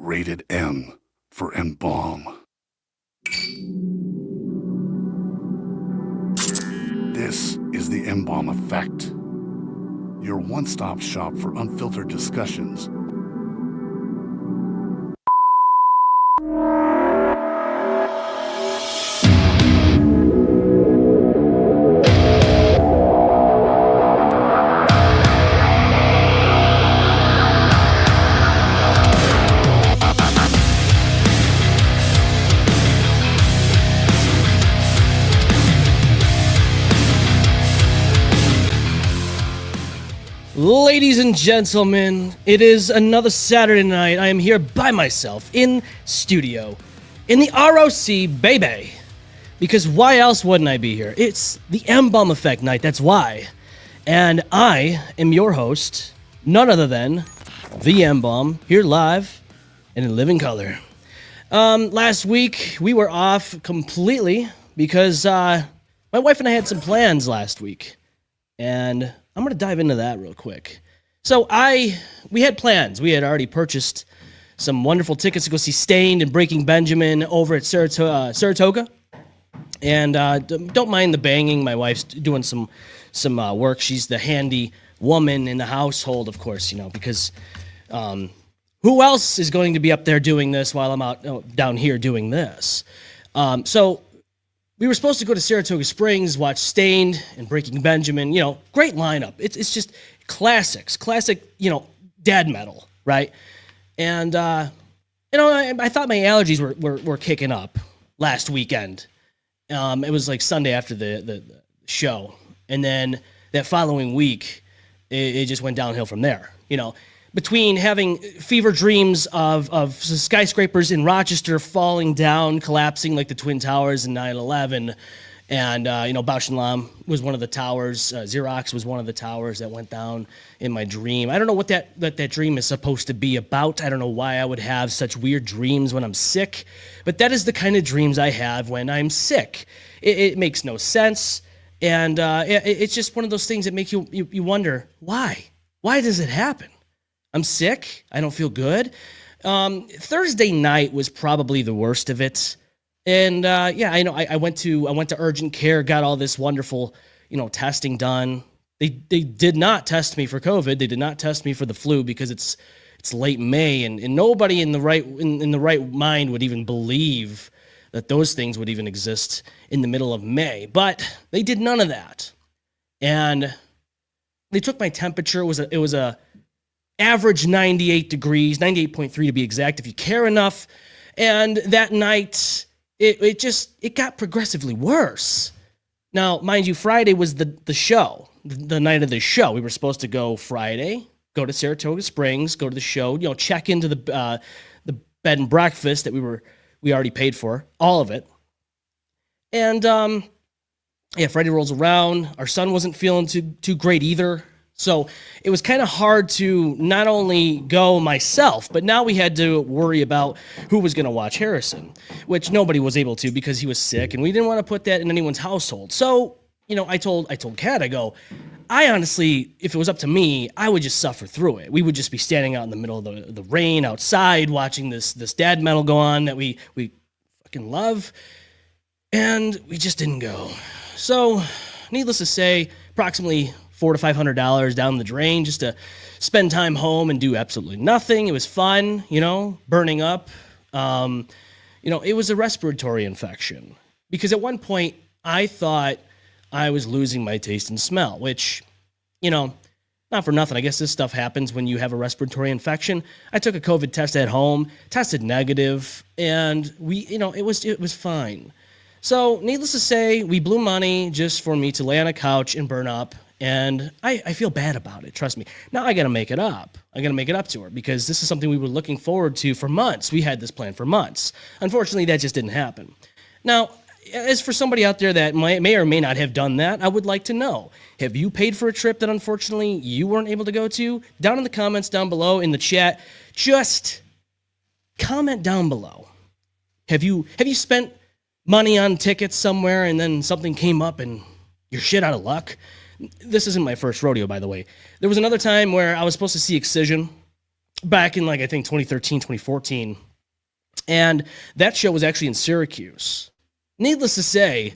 Rated M for M-Balm. This is the M-Balm Effect, your one-stop shop for unfiltered discussions. Ladies and gentlemen, it is another Saturday night. I am here by myself in studio, in the ROC, baby. Because why else wouldn't I be here? It's the M-Balm Effect night, that's why. And I am your host, none other than the M-Balm, here live and in living color. Last week, we were off completely because my wife and I had some plans last week. And I'm going to dive into that real quick. So we had plans. We had already purchased some wonderful tickets to go see Stained and Breaking Benjamin over at Saratoga. And don't mind the banging. My wife's doing some work. She's the handy woman in the household, of course, because who else is going to be up there doing this while I'm down here doing this? So we were supposed to go to Saratoga Springs, watch Stained and Breaking Benjamin. Great lineup. It's just classic, dad metal, right? And I thought my allergies were kicking up last weekend. It was like Sunday after the show, and then that following week, it just went downhill from there. Between having fever dreams of skyscrapers in Rochester falling down, collapsing like the Twin Towers in 9/11, and Bausch and Lomb was one of the towers. Xerox was one of the towers that went down in my dream. I don't know what that dream is supposed to be about. I don't know why I would have such weird dreams when I'm sick, but that is the kind of dreams I have when I'm sick. It makes no sense, and it's just one of those things that make you wonder why. Why does it happen? I'm sick. I don't feel good. Thursday night was probably the worst of it. And I know I went to urgent care, got all this wonderful, testing done. They did not test me for COVID. They did not test me for the flu because it's late May, and nobody in the right mind would even believe that those things would even exist in the middle of May. But they did none of that. And they took my temperature. It was a average 98 degrees, 98.3 to be exact, if you care enough. And that night, it got progressively worse. Now, mind you, Friday was the show, the night of the show. We were supposed to go Friday, go to Saratoga Springs, go to the show, check into the bed and breakfast that we already paid for, all of it. And Friday rolls around. Our son wasn't feeling too great either. So it was kind of hard to not only go myself, but now we had to worry about who was going to watch Harrison, which nobody was able to because he was sick, and we didn't want to put that in anyone's household. So, I told Kat, I honestly, if it was up to me, I would just suffer through it. We would just be standing out in the middle of the rain outside watching this dad metal go on that we fucking love, and we just didn't go. So, needless to say, approximately $400 to $500 down the drain just to spend time home and do absolutely nothing. It was fun, burning up. It was a respiratory infection because at one point I thought I was losing my taste and smell, which, not for nothing. I guess this stuff happens when you have a respiratory infection. I took a COVID test at home, tested negative, and it was fine. So needless to say, we blew money just for me to lay on a couch and burn up. And I feel bad about it, trust me. Now I got to make it up. I got to make it up to her because this is something we were looking forward to for months. We had this plan for months. Unfortunately, that just didn't happen. Now, as for somebody out there that may or may not have done that, I would like to know, have you paid for a trip that unfortunately you weren't able to go to? Down in the comments down below in the chat, just comment down below. Have you spent money on tickets somewhere and then something came up and you're shit out of luck? This isn't my first rodeo, by the way. There was another time where I was supposed to see Excision back in like, I think 2013, 2014. And that show was actually in Syracuse. Needless to say,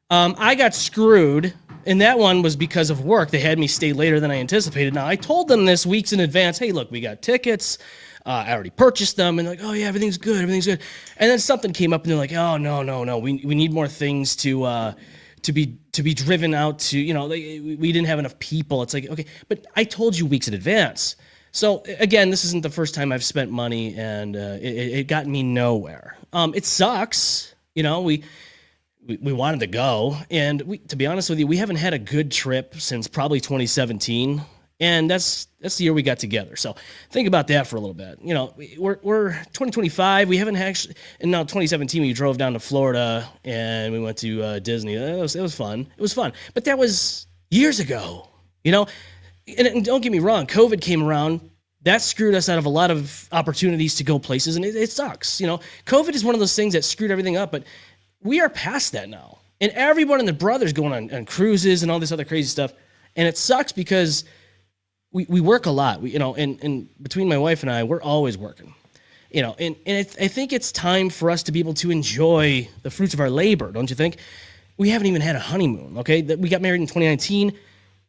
I got screwed, and that one was because of work. They had me stay later than I anticipated. Now, I told them this weeks in advance, hey, look, we got tickets. I already purchased them, and they're like, oh, yeah, everything's good. And then something came up, and they're like, oh, no. We need more things to be driven out to, we didn't have enough people. It's like, okay, but I told you weeks in advance. So again, this isn't the first time I've spent money, and it got me nowhere. It sucks. We wanted to go, and to be honest with you, we haven't had a good trip since probably 2017, and that's the year we got together. So think about that for a little bit. We're 2025. We haven't actually, and now 2017 we drove down to Florida and we went to Disney. It was fun. It was fun, but that was years ago. And don't get me wrong, COVID came around. That screwed us out of a lot of opportunities to go places, and it sucks. COVID is one of those things that screwed everything up, but we are past that now. And everyone and their brother's going on cruises and all this other crazy stuff. And it sucks because we work a lot. And between my wife and I, we're always working. And I think it's time for us to be able to enjoy the fruits of our labor, don't you think? We haven't even had a honeymoon, okay? We got married in 2019,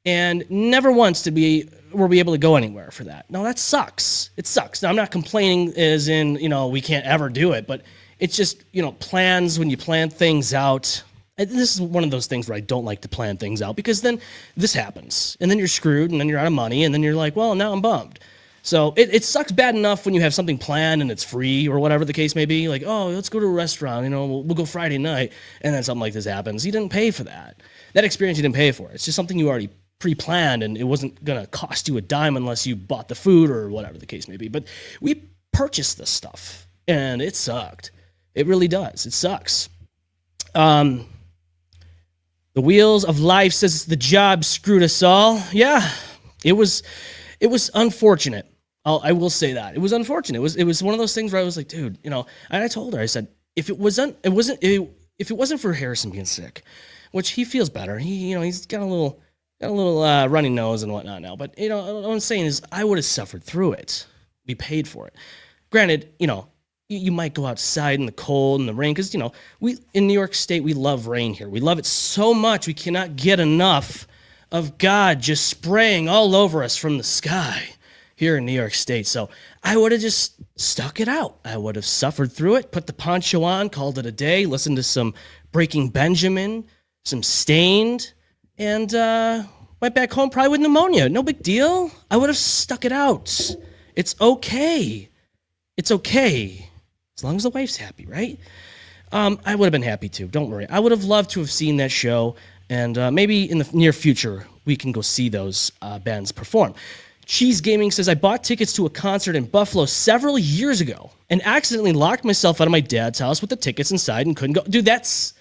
and never once were we able to go anywhere for that. Now, that sucks. It sucks. Now, I'm not complaining as in, we can't ever do it, but it's just, plans, when you plan things out. And this is one of those things where I don't like to plan things out, because then this happens, and then you're screwed, and then you're out of money, and then you're like, well, now I'm bummed. So it sucks bad enough when you have something planned and it's free or whatever the case may be. Like, oh, let's go to a restaurant, we'll go Friday night, and then something like this happens. You didn't pay for that. That experience you didn't pay for. It's just something you already pre-planned, and it wasn't going to cost you a dime unless you bought the food or whatever the case may be. But we purchased this stuff, and it sucked. It really does. It sucks. The Wheels of Life says the job screwed us all. Yeah, it was unfortunate. I will say that. It was unfortunate. It was one of those things where I was like, dude, and I told her, I said, if it wasn't for Harrison being sick, which he feels better. He's got a little runny nose and whatnot now. But what I'm saying is, I would have suffered through it. We paid for it. Granted, you might go outside in the cold and the rain, because we in New York State, we love rain here. We love it so much, we cannot get enough of God just spraying all over us from the sky here in New York State. So I would have just stuck it out. I would have suffered through it, put the poncho on, called it a day, listened to some Breaking Benjamin, some Stained, and went back home probably with pneumonia. No big deal. I would have stuck it out. It's okay. It's okay. As long as the wife's happy, right? I would have been happy too. Don't worry. I would have loved to have seen that show, and maybe in the near future we can go see those bands perform. Cheese Gaming says, I bought tickets to a concert in Buffalo several years ago and accidentally locked myself out of my dad's house with the tickets inside and couldn't go. Dude, that's...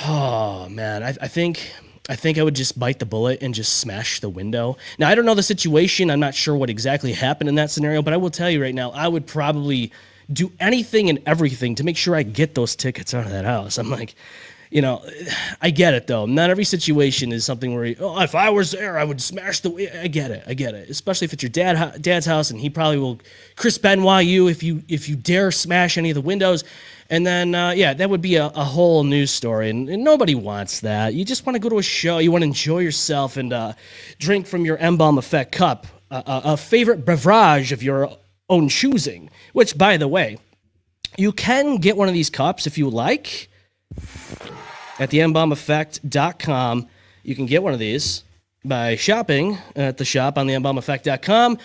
Oh, man. I think I would just bite the bullet and just smash the window. Now, I don't know the situation. I'm not sure what exactly happened in that scenario, but I will tell you right now, I would probably do anything and everything to make sure I get those tickets out of that house. I'm like, I get it, though. Not every situation is something where, if I was there, I would smash the... I get it. Especially if it's your dad's house, and he probably will Chris Benoit you if you dare smash any of the windows. And then, that would be a whole news story, and nobody wants that. You just want to go to a show. You want to enjoy yourself and drink from your M-Balm Effect cup, a favorite beverage of your own choosing, which, by the way, you can get one of these cups if you like at the mbalmeffect.com. You can get one of these by shopping at the shop on the mbalmeffect.com,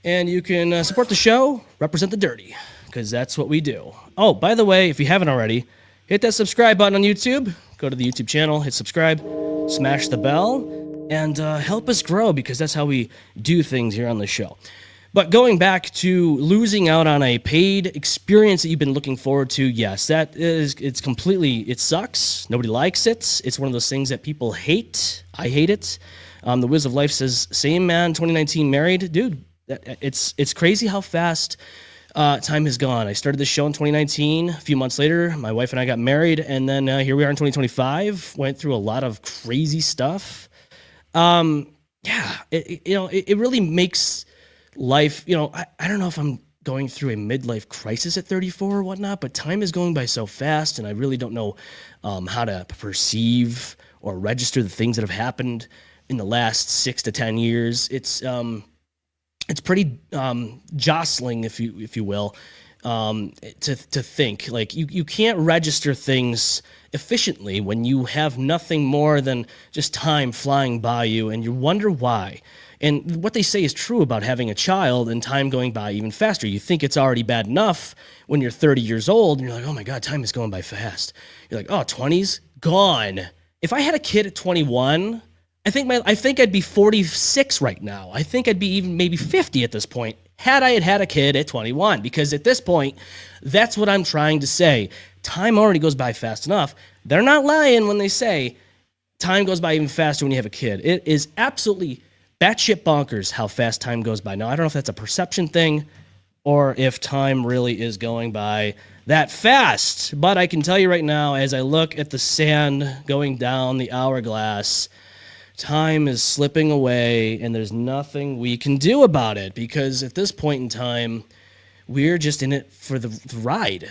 and you can support the show, represent the dirty, because that's what we do. Oh, by the way, if you haven't already, hit that subscribe button on YouTube. Go to the YouTube channel, hit subscribe, smash the bell, and help us grow, because that's how we do things here on the show. But going back to losing out on a paid experience that you've been looking forward to, yes, it sucks. Nobody likes it. It's one of those things that people hate. I hate it. The Wiz of Life says, same man, 2019 married. Dude, it's crazy how fast time has gone. I started this show in 2019. A few months later, my wife and I got married, and then here we are in 2025. Went through a lot of crazy stuff. It really makes life, I don't know if I'm going through a midlife crisis at 34 or whatnot, but time is going by so fast, and I really don't know how to perceive or register the things that have happened in the last 6 to 10 years. It's pretty jostling, if you will, to think. Like you can't register things efficiently when you have nothing more than just time flying by you, and you wonder why. And what they say is true about having a child and time going by even faster. You think it's already bad enough when you're 30 years old, and you're like, oh my God, time is going by fast. You're like, oh, 20s gone. If I had a kid at 21, I think I'd be 46 right now. I think I'd be even maybe 50 at this point had I had a kid at 21, because at this point, that's what I'm trying to say. Time already goes by fast enough. They're not lying when they say time goes by even faster when you have a kid. It is absolutely batshit bonkers how fast time goes by. Now, I don't know if that's a perception thing or if time really is going by that fast, but I can tell you right now, as I look at the sand going down the hourglass, time is slipping away, and there's nothing we can do about it, because at this point in time, we're just in it for the ride.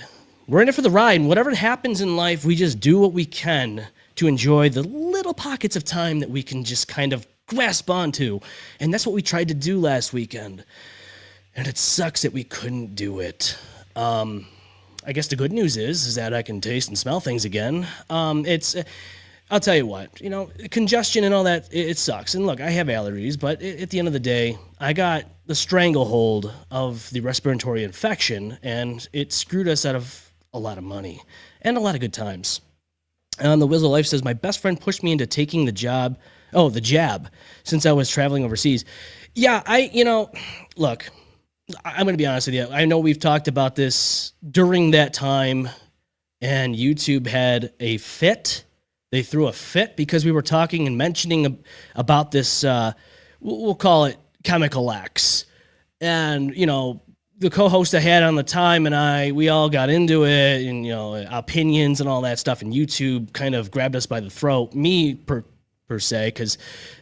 We're in it for the ride, and whatever happens in life, we just do what we can to enjoy the little pockets of time that we can just kind of grasp onto. And that's what we tried to do last weekend. And it sucks that we couldn't do it. I guess the good news is that I can taste and smell things again. I'll tell you what, congestion and all that, it sucks. And look, I have allergies, but at the end of the day, I got the stranglehold of the respiratory infection, and it screwed us out of a lot of money and a lot of good times. The Wizard of Life says, my best friend pushed me into taking the jab, since I was traveling overseas. Yeah, look, I'm going to be honest with you. I know we've talked about this during that time, and YouTube had a fit. They threw a fit because we were talking and mentioning about this, we'll call it chemical X. And, the co-host I had on the time and we all got into it, and, opinions and all that stuff. And YouTube kind of grabbed us by the throat, me per se, because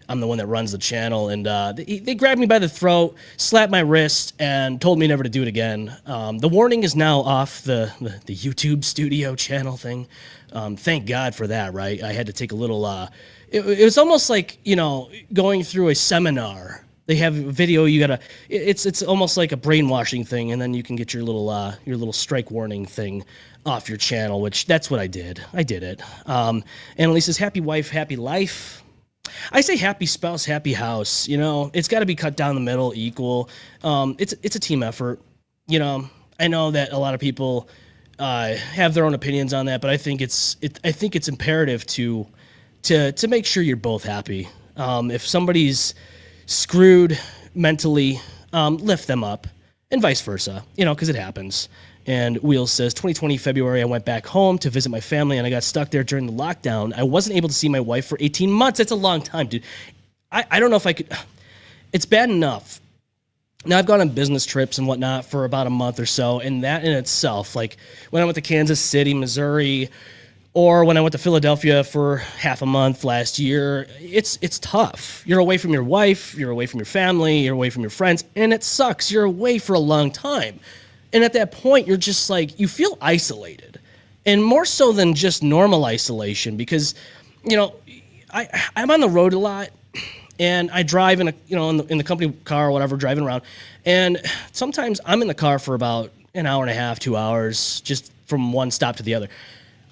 I'm the one that runs the channel. And they grabbed me by the throat, slapped my wrist, and told me never to do it again. The warning is now off the YouTube studio channel thing. Thank God for that, right? I had to take a little, it was almost like, going through a seminar. They have a video, it's almost like a brainwashing thing, and then you can get your little strike warning thing off your channel, which that's what I did. I did it. Annalise says, happy wife, happy life. I say happy spouse, happy house. It's got to be cut down the middle, equal. It's a team effort. I know that a lot of people have their own opinions on that, but I think it's imperative to make sure you're both happy. If somebody's screwed mentally, lift them up, and vice versa. Because it happens. And Wheels says, 2020 February, I went back home to visit my family, and I got stuck there during the lockdown. I wasn't able to see my wife for 18 months. That's a long time, dude. I don't know if I could. It's bad enough. Now, I've gone on business trips and whatnot for about a month or so, and that in itself, like when I went to Kansas City, Missouri, or when I went to Philadelphia for half a month last year, it's tough. You're away from your wife, you're away from your family, you're away from your friends, and it sucks. You're away for a long time. And at that point, you're just like, you feel isolated. And more so than just normal isolation, because, I'm on the road a lot, and I drive in the company car or whatever, driving around. And sometimes I'm in the car for about an hour and a half, 2 hours, just from one stop to the other.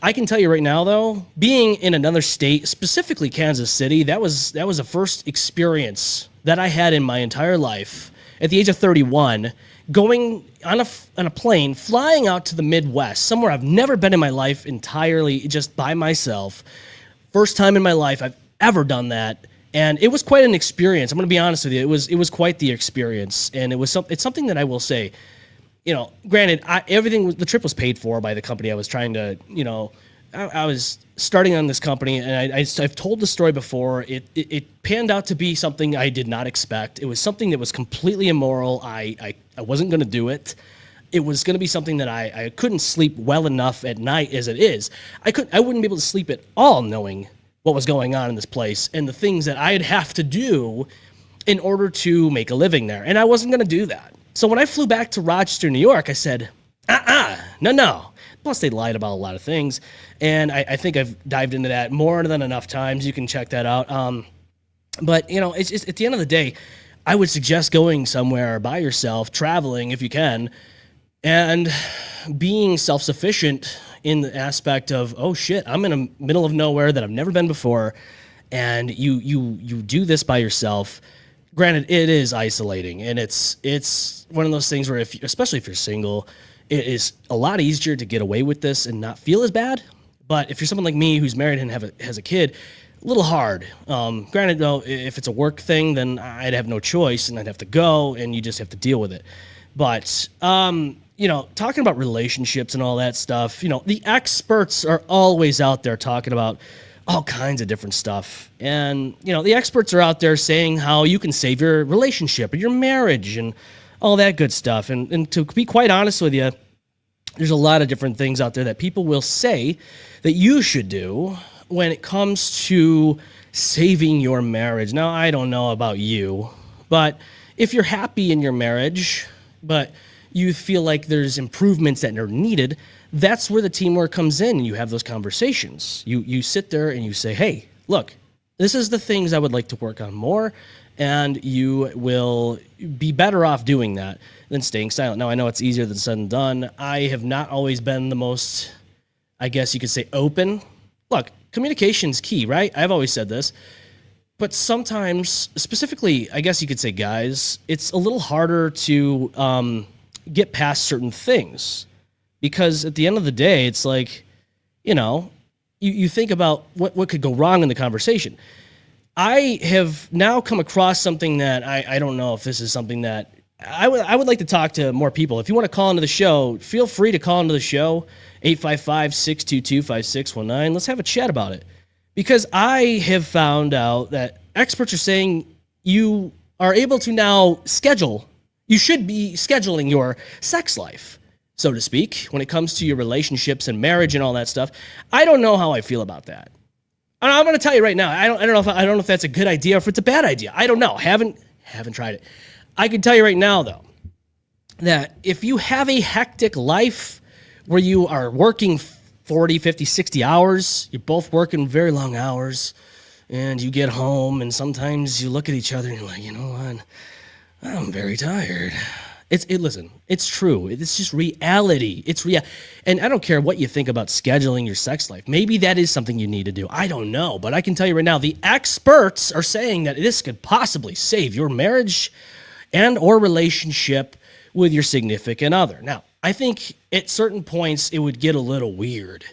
I can tell you right now, though, being in another state, specifically Kansas City, that was the first experience that I had in my entire life at the age of 31, going on a plane, flying out to the Midwest, somewhere I've never been in my life entirely, just by myself. First time in my life I've ever done that, and it was quite an experience. I'm going to be honest with you. It was quite the experience, and it's something that I will say. Granted, the trip was paid for by the company I was trying to, I was starting on this company, and I've told the story before. It panned out to be something I did not expect. It was something that was completely immoral. I wasn't going to do it. It was going to be something that I couldn't sleep well enough at night as it is. I wouldn't be able to sleep at all knowing what was going on in this place and the things that I'd have to do in order to make a living there. And I wasn't going to do that. So when I flew back to Rochester, New York, I said, no. Plus, they lied about a lot of things. And I think I've dived into that more than enough times. You can check that out. But, you know, it's just, at the end of the day, I would suggest going somewhere by yourself, traveling if you can, and being self-sufficient in the aspect of, oh shit, I'm in the middle of nowhere that I've never been before, and you do this by yourself. Granted, it is isolating, and it's one of those things where, especially if you're single, it is a lot easier to get away with this and not feel as bad. But if you're someone like me who's married and has a kid, a little hard. Granted, though, if it's a work thing, then I'd have no choice, and I'd have to go, and you just have to deal with it. But you know, talking about relationships and all that stuff, you know, the experts are always out there talking about all kinds of different stuff. And, you know, the experts are out there saying how you can save your relationship or your marriage and all that good stuff. And to be quite honest with you, there's a lot of different things out there that people will say that you should do when it comes to saving your marriage. Now, I don't know about you, but if you're happy in your marriage, but you feel like there's improvements that are needed, that's where the teamwork comes in, and you have those conversations. You sit there and you say, hey, look, this is the things I would like to work on more, and you will be better off doing that than staying silent. Now, I know it's easier than said and done. I have not always been the most, I guess you could say, open. Look, communication's key, right? I've always said this. But sometimes, specifically, I guess you could say guys, it's a little harder to get past certain things. Because at the end of the day, it's like, you know, you think about what could go wrong in the conversation. I have now come across something that I don't know if this is something that I would like to talk to more people. If you want to call into the show, feel free to call into the show, 855-622-5619. Let's have a chat about it. Because I have found out that experts are saying you are able to now schedule, you should be scheduling your sex life, so to speak, when it comes to your relationships and marriage and all that stuff. I don't know how I feel about that. And I'm going to tell you right now, I don't know if that's a good idea or if it's a bad idea. I don't know. Haven't tried it. I can tell you right now, though, that if you have a hectic life where you are working 40, 50, 60 hours, you're both working very long hours, and you get home, and sometimes you look at each other and you're like, you know what? I'm very tired. Listen, it's true. It's just reality. It's real. And I don't care what you think about scheduling your sex life. Maybe that is something you need to do. I don't know. But I can tell you right now, the experts are saying that this could possibly save your marriage and or relationship with your significant other. Now, I think at certain points it would get a little weird.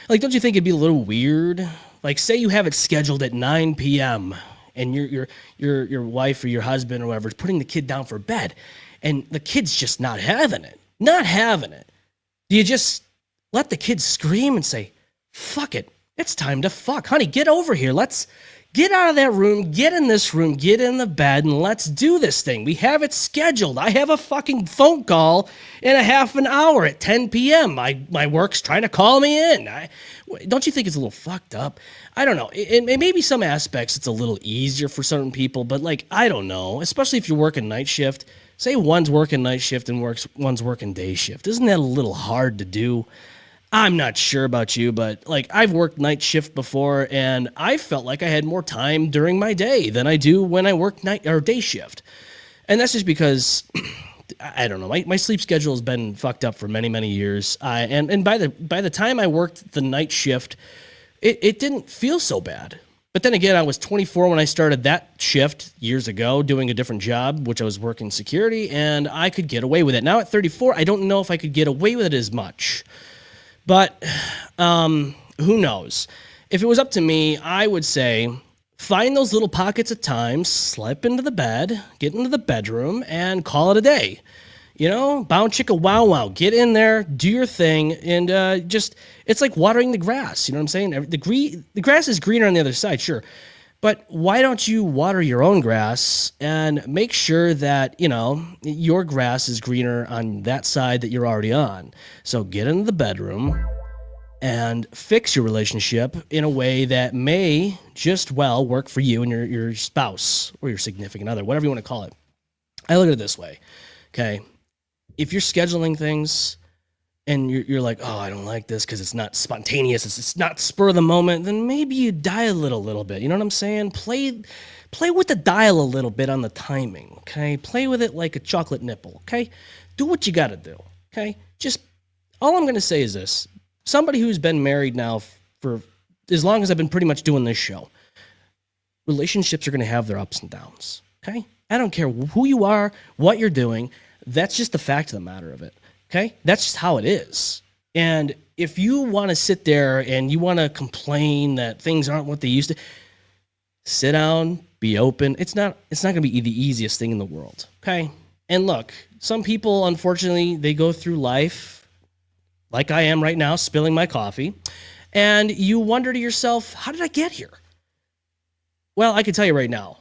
Like, don't you think it'd be a little weird? Like, say you have it scheduled at 9 p.m. and your wife or your husband or whatever is putting the kid down for bed, and the kid's just not having it. Do you just let the kid scream and say, fuck it, it's time to fuck. Honey, get over here. Let's get out of that room, get in this room, get in the bed, and let's do this thing. We have it scheduled. I have a fucking phone call in a half an hour at 10 p.m. My work's trying to call me in. Don't you think it's a little fucked up? I don't know. It maybe some aspects it's a little easier for certain people, but like, I don't know, especially if you're working night shift. Say one's working night shift and one's working day shift. Isn't that a little hard to do? I'm not sure about you, but like, I've worked night shift before, and I felt like I had more time during my day than I do when I work night or day shift. And that's just because I don't know. My sleep schedule has been fucked up for many, many years. And by the time I worked the night shift, it didn't feel so bad. But then again, I was 24 when I started that shift years ago, doing a different job, which I was working security, and I could get away with it. Now at 34, I don't know if I could get away with it as much. But who knows? If it was up to me, I would say find those little pockets of time, slip into the bed, get into the bedroom, and call it a day. You know, bound chicka wow wow. Get in there, do your thing, and it's like watering the grass. You know what I'm saying? The grass is greener on the other side, sure. But why don't you water your own grass and make sure that, you know, your grass is greener on that side that you're already on? So get into the bedroom and fix your relationship in a way that may just well work for you and your spouse or your significant other, whatever you want to call it. I look at it this way, okay? If you're scheduling things and you're like, oh, I don't like this because it's not spontaneous, it's not spur of the moment, then maybe you dial it a little bit. You know what I'm saying? Play with the dial a little bit on the timing, okay? Play with it like a chocolate nipple, okay? Do what you got to do, okay? Just, all I'm going to say is this. Somebody who's been married now for as long as I've been pretty much doing this show, relationships are going to have their ups and downs, okay? I don't care who you are, what you're doing. That's just the fact of the matter of it, okay? That's just how it is. And if you want to sit there and you want to complain that things aren't what they used to, sit down, be open. It's not going to be the easiest thing in the world, okay? And look, some people, unfortunately, they go through life like I am right now, spilling my coffee, and you wonder to yourself, how did I get here? Well, I can tell you right now,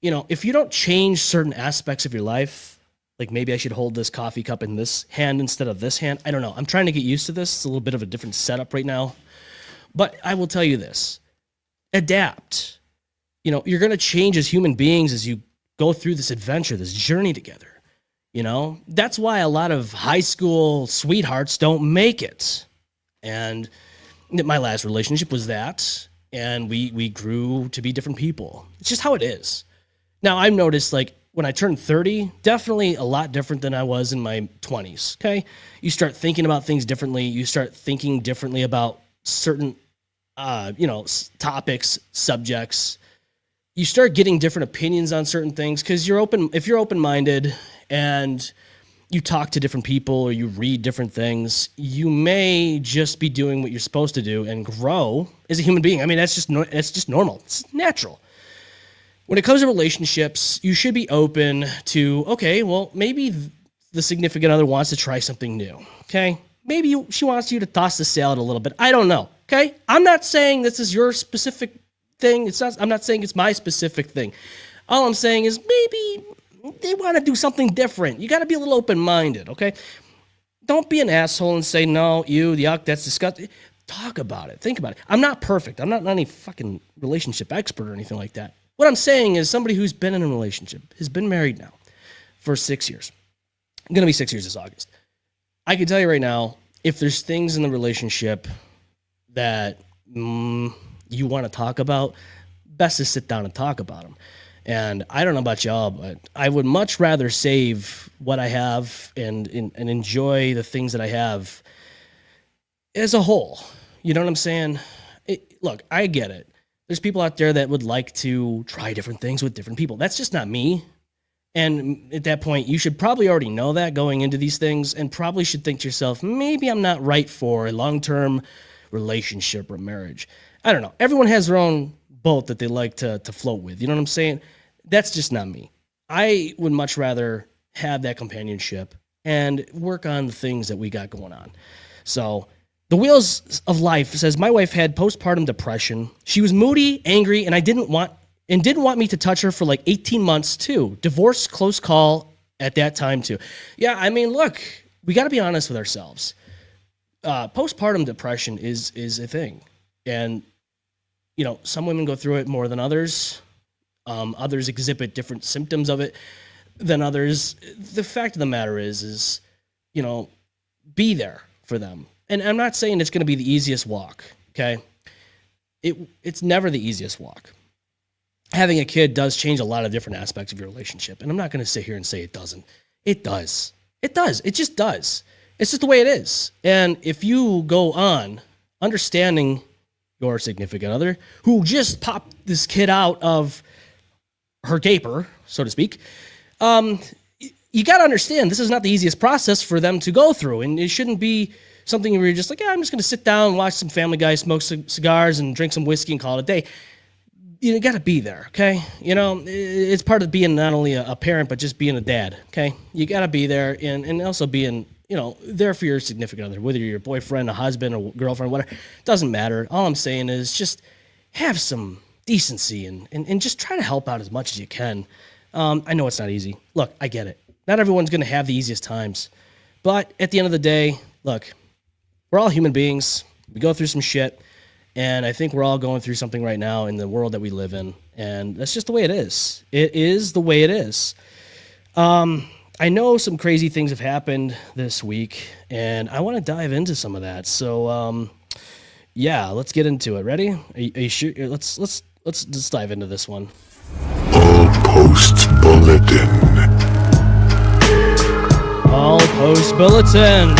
if you don't change certain aspects of your life, like maybe I should hold this coffee cup in this hand instead of this hand. I don't know. I'm trying to get used to this. It's a little bit of a different setup right now. But I will tell you this. Adapt. You're going to change as human beings as you go through this adventure, this journey together. That's why a lot of high school sweethearts don't make it. And my last relationship was that. And we grew to be different people. It's just how it is. Now, I've noticed, like, when I turned 30, definitely a lot different than I was in my 20s, okay? You start thinking about things differently. You start thinking differently about certain, topics, subjects. You start getting different opinions on certain things because if you're open-minded and you talk to different people or you read different things, you may just be doing what you're supposed to do and grow as a human being. I mean, that's just normal. It's natural. When it comes to relationships, you should be open to, okay, well, maybe the significant other wants to try something new, okay? Maybe she wants you to toss the salad a little bit. I don't know, okay? I'm not saying this is your specific thing. I'm not saying it's my specific thing. All I'm saying is maybe they want to do something different. You got to be a little open-minded, okay? Don't be an asshole and say, no, yuck, that's disgusting. Talk about it. Think about it. I'm not perfect. I'm not any fucking relationship expert or anything like that. What I'm saying is somebody who's been in a relationship, has been married now for 6 years. I'm going to be 6 years this August. I can tell you right now, if there's things in the relationship that you want to talk about, best to sit down and talk about them. And I don't know about y'all, but I would much rather save what I have and enjoy the things that I have as a whole. You know what I'm saying? Look, I get it. There's people out there that would like to try different things with different people. That's just not me. And at that point, you should probably already know that going into these things and probably should think to yourself, maybe I'm not right for a long-term relationship or marriage. I don't know. Everyone has their own boat that they like to float with. You know what I'm saying? That's just not me. I would much rather have that companionship and work on the things that we got going on. So the Wheels of Life says, my wife had postpartum depression. She was moody, angry, and didn't want me to touch her for like 18 months too. Divorce, close call at that time too. Yeah, I mean, look, we got to be honest with ourselves. Postpartum depression is a thing. And, some women go through it more than others. Others exhibit different symptoms of it than others. The fact of the matter is, be there for them. And I'm not saying it's going to be the easiest walk, okay? It's never the easiest walk. Having a kid does change a lot of different aspects of your relationship, and I'm not going to sit here and say it doesn't. It does. It does. It just does. It's just the way it is. And if you go on understanding your significant other, who just popped this kid out of her gaper, so to speak, you got to understand this is not the easiest process for them to go through, and it shouldn't be something where you're just like, I'm just going to sit down and watch some Family Guy, smoke cigars, and drink some whiskey and call it a day. You got to be there, okay? It's part of being not only a parent, but just being a dad, okay? You got to be there and also being, there for your significant other, whether you're your boyfriend, a husband, or girlfriend, whatever. Doesn't matter. All I'm saying is just have some decency and just try to help out as much as you can. I know it's not easy. Look, I get it. Not everyone's going to have the easiest times. But at the end of the day, look, we're all human beings. We go through some shit, and I think we're all going through something right now in the world that we live in, and that's just the way it is. It is the way it is. I know some crazy things have happened this week, and I want to dive into some of that. So, yeah, let's get into it. Ready? Are you sure? Let's just dive into this one. All Post Bulletin. All Post Bulletin.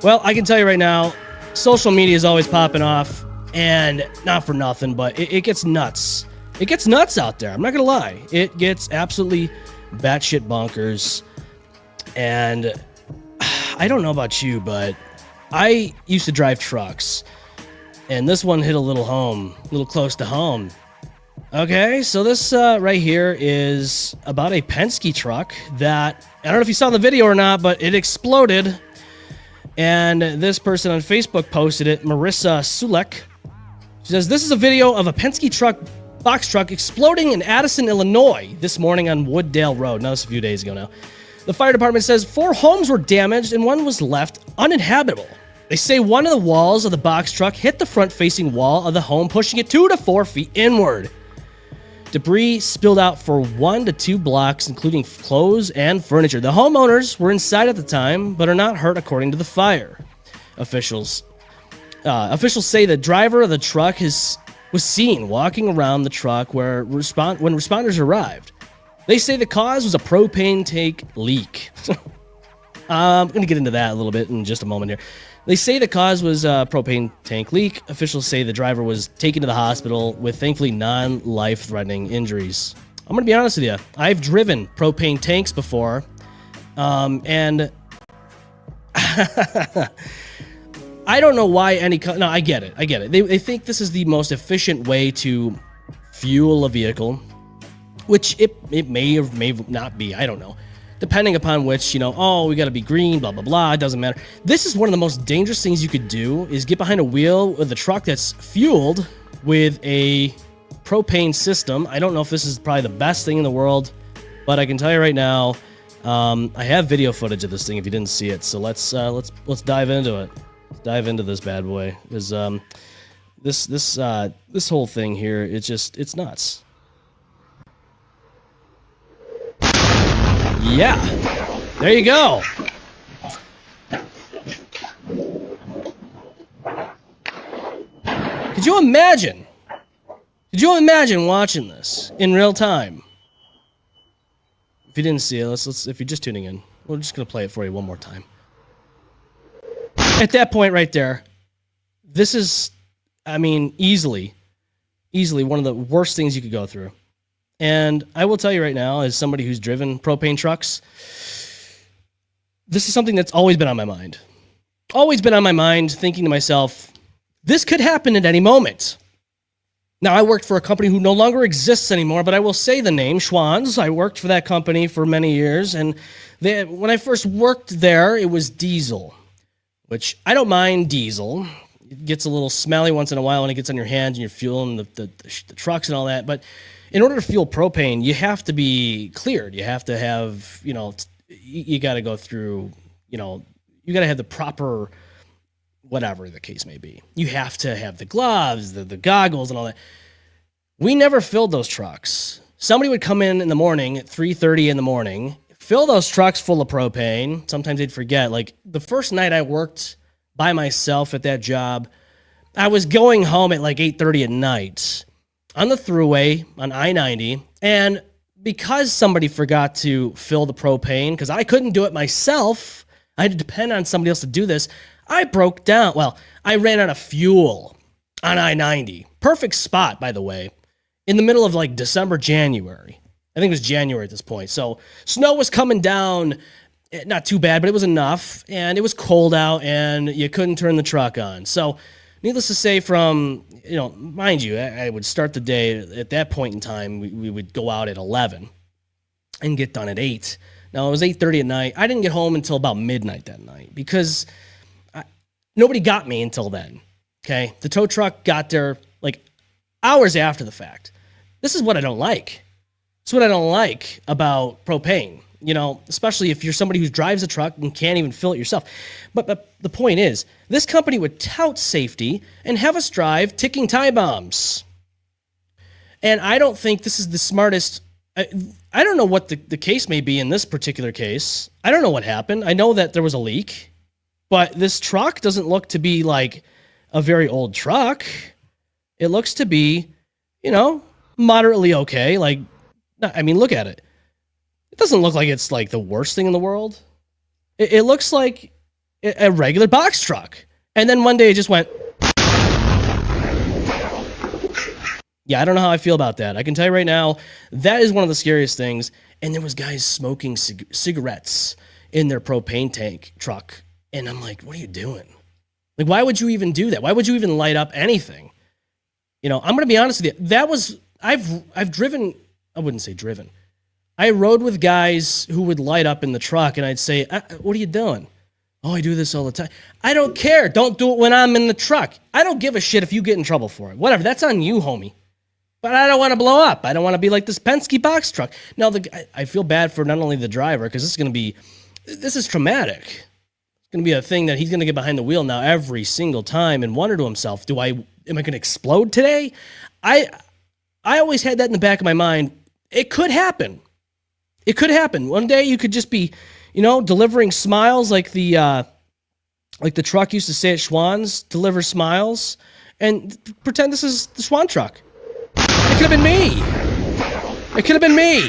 Well, I can tell you right now, social media is always popping off, and not for nothing, but it gets nuts. It gets nuts out there. I'm not going to lie. It gets absolutely batshit bonkers. And I don't know about you, but I used to drive trucks. And this one hit a little close to home. Okay, so this right here is about a Penske truck that, I don't know if you saw the video or not, but it exploded. And this person on Facebook posted it, Marissa Sulek. She says, this is a video of a Penske box truck exploding in Addison, Illinois this morning on Wooddale Road. Now, this is a few days ago now. The fire department says 4 homes were damaged and one was left uninhabitable. They say one of the walls of the box truck hit the front-facing wall of the home, pushing it 2 to 4 feet inward. Debris spilled out for 1 to 2 blocks, including clothes and furniture. The homeowners were inside at the time, but are not hurt, according to the fire officials. Officials say the driver of the truck was seen walking around the truck when responders arrived. They say the cause was a propane tank leak. I'm going to get into that a little bit in just a moment here. They say the cause was a propane tank leak. Officials say the driver was taken to the hospital with thankfully non-life-threatening injuries. I'm going to be honest with you. I've driven propane tanks before, and I don't know why no, I get it. They think this is the most efficient way to fuel a vehicle, which it may or may not be. I don't know. Depending upon which, we got to be green, blah, blah, blah. It doesn't matter. This is one of the most dangerous things you could do is get behind a wheel with a truck that's fueled with a propane system. I don't know if this is probably the best thing in the world, but I can tell you right now, I have video footage of this thing if you didn't see it. So let's dive into it. Let's dive into this bad boy. Because this whole thing here, it's nuts. Yeah, there you go. Could you imagine watching this in real time? If you didn't see it, if you're just tuning in, we're just going to play it for you one more time. At that point right there, this is, easily one of the worst things you could go through. And I will tell you right now, as somebody who's driven propane trucks, this is something that's always been on my mind. Always been on my mind, thinking to myself, this could happen at any moment. Now, I worked for a company who no longer exists anymore, but I will say the name, Schwann's. I worked for that company for many years, and when I first worked there, it was diesel, which I don't mind diesel. It gets a little smelly once in a while when it gets on your hands and you're fueling the trucks and all that, but in order to fuel propane, you have to be cleared. You have to have, you got to go through, you got to have the proper, whatever the case may be. You have to have the gloves, the goggles and all that. We never filled those trucks. Somebody would come in the morning at 3:30 in the morning, fill those trucks full of propane. Sometimes they'd forget. Like the first night I worked by myself at that job, I was going home at like 8:30 at night on the thruway on I-90, and because somebody forgot to fill the propane, because I couldn't do it myself, I had to depend on somebody else to do this, I broke down. Well, I ran out of fuel on I-90. Perfect spot, by the way, in the middle of like December, January. I think it was January at this point. So snow was coming down, not too bad, but it was enough, and it was cold out, and you couldn't turn the truck on. So needless to say, mind you, I would start the day at that point in time. We would go out at 11 and get done at 8. Now, it was 8:30 at night. I didn't get home until about midnight that night because nobody got me until then, okay? The tow truck got there like hours after the fact. This is what I don't like. This is what I don't like about propane. especially if you're somebody who drives a truck and can't even fill it yourself. But the point is, this company would tout safety and have us drive ticking time bombs. And I don't think this is the smartest. I don't know what the case may be in this particular case. I don't know what happened. I know that there was a leak, but this truck doesn't look to be like a very old truck. It looks to be, moderately okay. Like, I mean, look at it. It doesn't look like it's like the worst thing in the world. It looks like a regular box truck. And then one day it just went. Yeah, I don't know how I feel about that. I can tell you right now, that is one of the scariest things. And there was guys smoking cigarettes in their propane tank truck. And I'm like, what are you doing? Like, why would you even do that? Why would you even light up anything? I'm going to be honest with you. That was, I've driven, I wouldn't say driven. I rode with guys who would light up in the truck, and I'd say, what are you doing? Oh, I do this all the time. I don't care. Don't do it when I'm in the truck. I don't give a shit if you get in trouble for it. Whatever. That's on you, homie. But I don't want to blow up. I don't want to be like this Penske box truck. Now, I feel bad for not only the driver, because this is traumatic. It's going to be a thing that he's going to get behind the wheel now every single time and wonder to himself, am I going to explode today? I always had that in the back of my mind. It could happen. It could happen. One day you could just be, delivering smiles like the truck used to say at Schwann's, deliver smiles, and pretend this is the Schwann truck. It could have been me. It could have been me.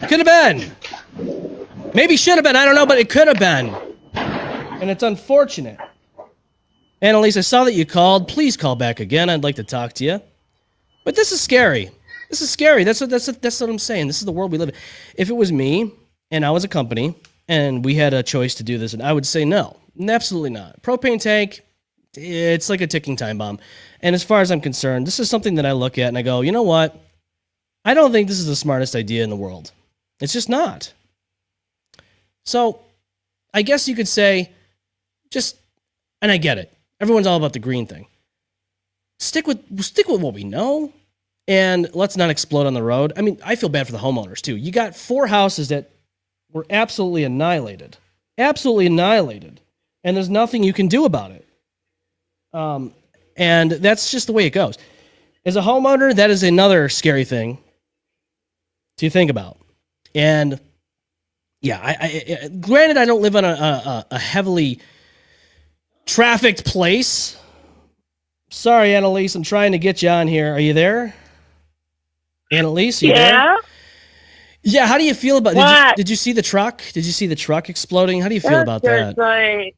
It could have been. Maybe should have been. I don't know, but it could have been. And it's unfortunate. Annalise, I saw that you called. Please call back again. I'd like to talk to you. But this is scary. This is scary. That's what I'm saying. This is the world we live in. If it was me and I was a company and we had a choice to do this, and I would say no, absolutely not. Propane tank, it's like a ticking time bomb. And as far as I'm concerned, this is something that I look at and I go, you know what? I don't think this is the smartest idea in the world. It's just not. So I guess you could say and I get it. Everyone's all about the green thing. Stick with what we know. And let's not explode on the road. I mean, I feel bad for the homeowners, too. You got 4 houses that were absolutely annihilated. Absolutely annihilated. And there's nothing you can do about it. And that's just the way it goes. As a homeowner, that is another scary thing to think about. And, yeah, granted, I don't live on a heavily trafficked place. Sorry, Annalise, I'm trying to get you on here. Are you there? Annalise, you there? Yeah, how do you feel about did you see the truck? Did you see the truck exploding? How do you feel about that? Like,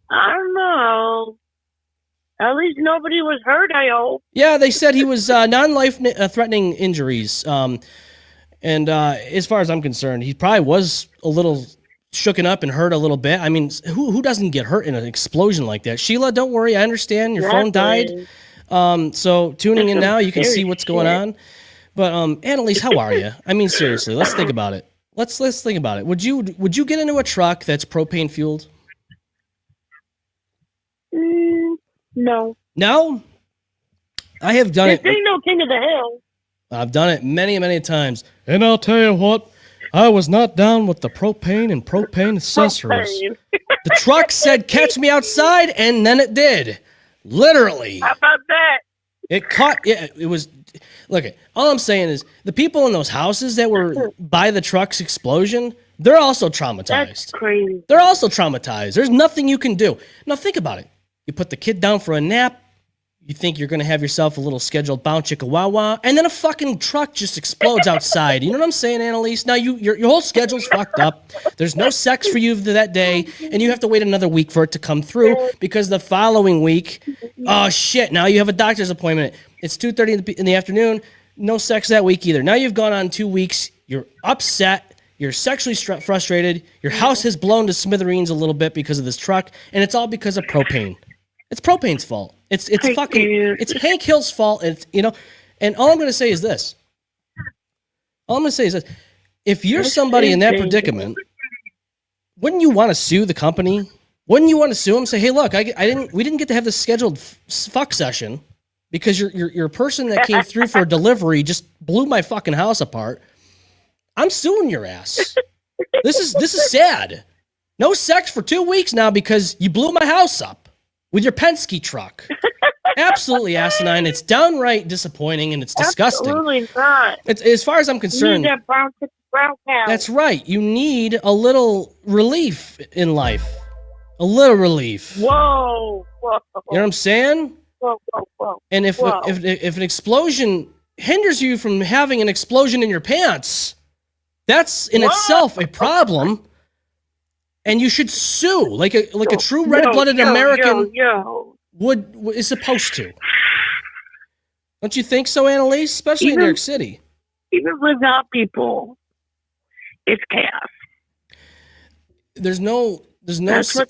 I don't know. At least nobody was hurt, I hope. Yeah, they said he was non-life-threatening injuries. And as far as I'm concerned, he probably was a little shooken up and hurt a little bit. I mean, who doesn't get hurt in an explosion like that? Sheila, don't worry. I understand. Your phone died. So tuning in now, you can see what's going on. But Annalise, how are you? I mean, seriously, let's think about it. Let's think about it. Would you get into a truck that's propane fueled? No. No? I have done it. This ain't no king of the hill. I've done it many, many times. And I'll tell you what, I was not down with the propane and propane accessories. Propane. The truck said, catch me outside, and then it did. Literally. How about that? It was, look, all I'm saying is the people in those houses that were by the truck's explosion, they're also traumatized. That's crazy. They're also traumatized. There's nothing you can do. Now think about it. You put the kid down for a nap. You think you're going to have yourself a little scheduled bound chicka wah, and then a fucking truck just explodes outside. You know what I'm saying, Annalise? Now your whole schedule's fucked up. There's no sex for you that day, and you have to wait another week for it to come through because the following week, oh shit, now you have a doctor's appointment. It's 2:30 in the afternoon. No sex that week either. Now you've gone on 2 weeks. You're upset. You're sexually frustrated. Your house has blown to smithereens a little bit because of this truck, and it's all because of propane. It's propane's fault. It's Hank Hill's fault. And all I'm going to say is this. If you're somebody in that predicament, wouldn't you want to sue the company? Wouldn't you want to sue them? Say, hey, look, we didn't get to have this scheduled fuck session because your person that came through for a delivery just blew my fucking house apart. I'm suing your ass. This is sad. No sex for 2 weeks now because you blew my house up with your Penske truck. Absolutely asinine. It's downright disappointing and it's disgusting. Absolutely not. It's, as far as I'm concerned, You need that brown cow. that's right. You need a little relief in life. A little relief. Whoa. You know what I'm saying? Whoa. And if an explosion hinders you from having an explosion in your pants, that's in itself a problem. And you should sue like a true red-blooded American is supposed to. Don't you think so, Annalise? Especially in New York City. Even without people, it's chaos. There's no. That's what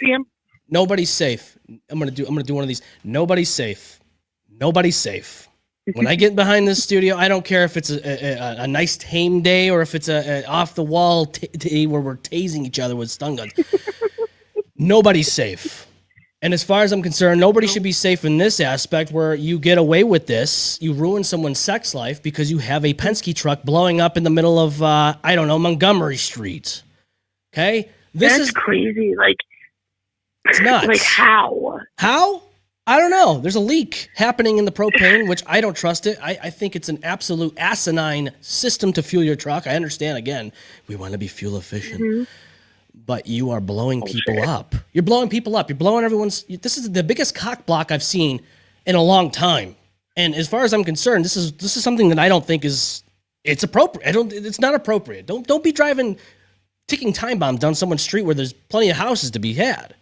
Nobody's safe. I'm gonna do one of these. Nobody's safe. Nobody's safe. When I get behind this studio, I don't care if it's a nice tame day or if it's a off the wall day where we're tasing each other with stun guns. Nobody's safe. And as far as I'm concerned, nobody should be safe in this aspect where you get away with this. You ruin someone's sex life because you have a Penske truck blowing up in the middle of, Montgomery Street. Okay? That's crazy. It's nuts. Like how? How? I don't know. There's a leak happening in the propane, which I don't trust it. I think it's an absolute asinine system to fuel your truck. I understand, again, we want to be fuel efficient. Mm-hmm. But you are blowing people up. You're blowing people up. You're blowing everyone's... This is the biggest cock block I've seen in a long time. And as far as I'm concerned, this is something that I don't think it's appropriate. It's not appropriate. Don't be driving ticking time bombs down someone's street where there's plenty of houses to be had.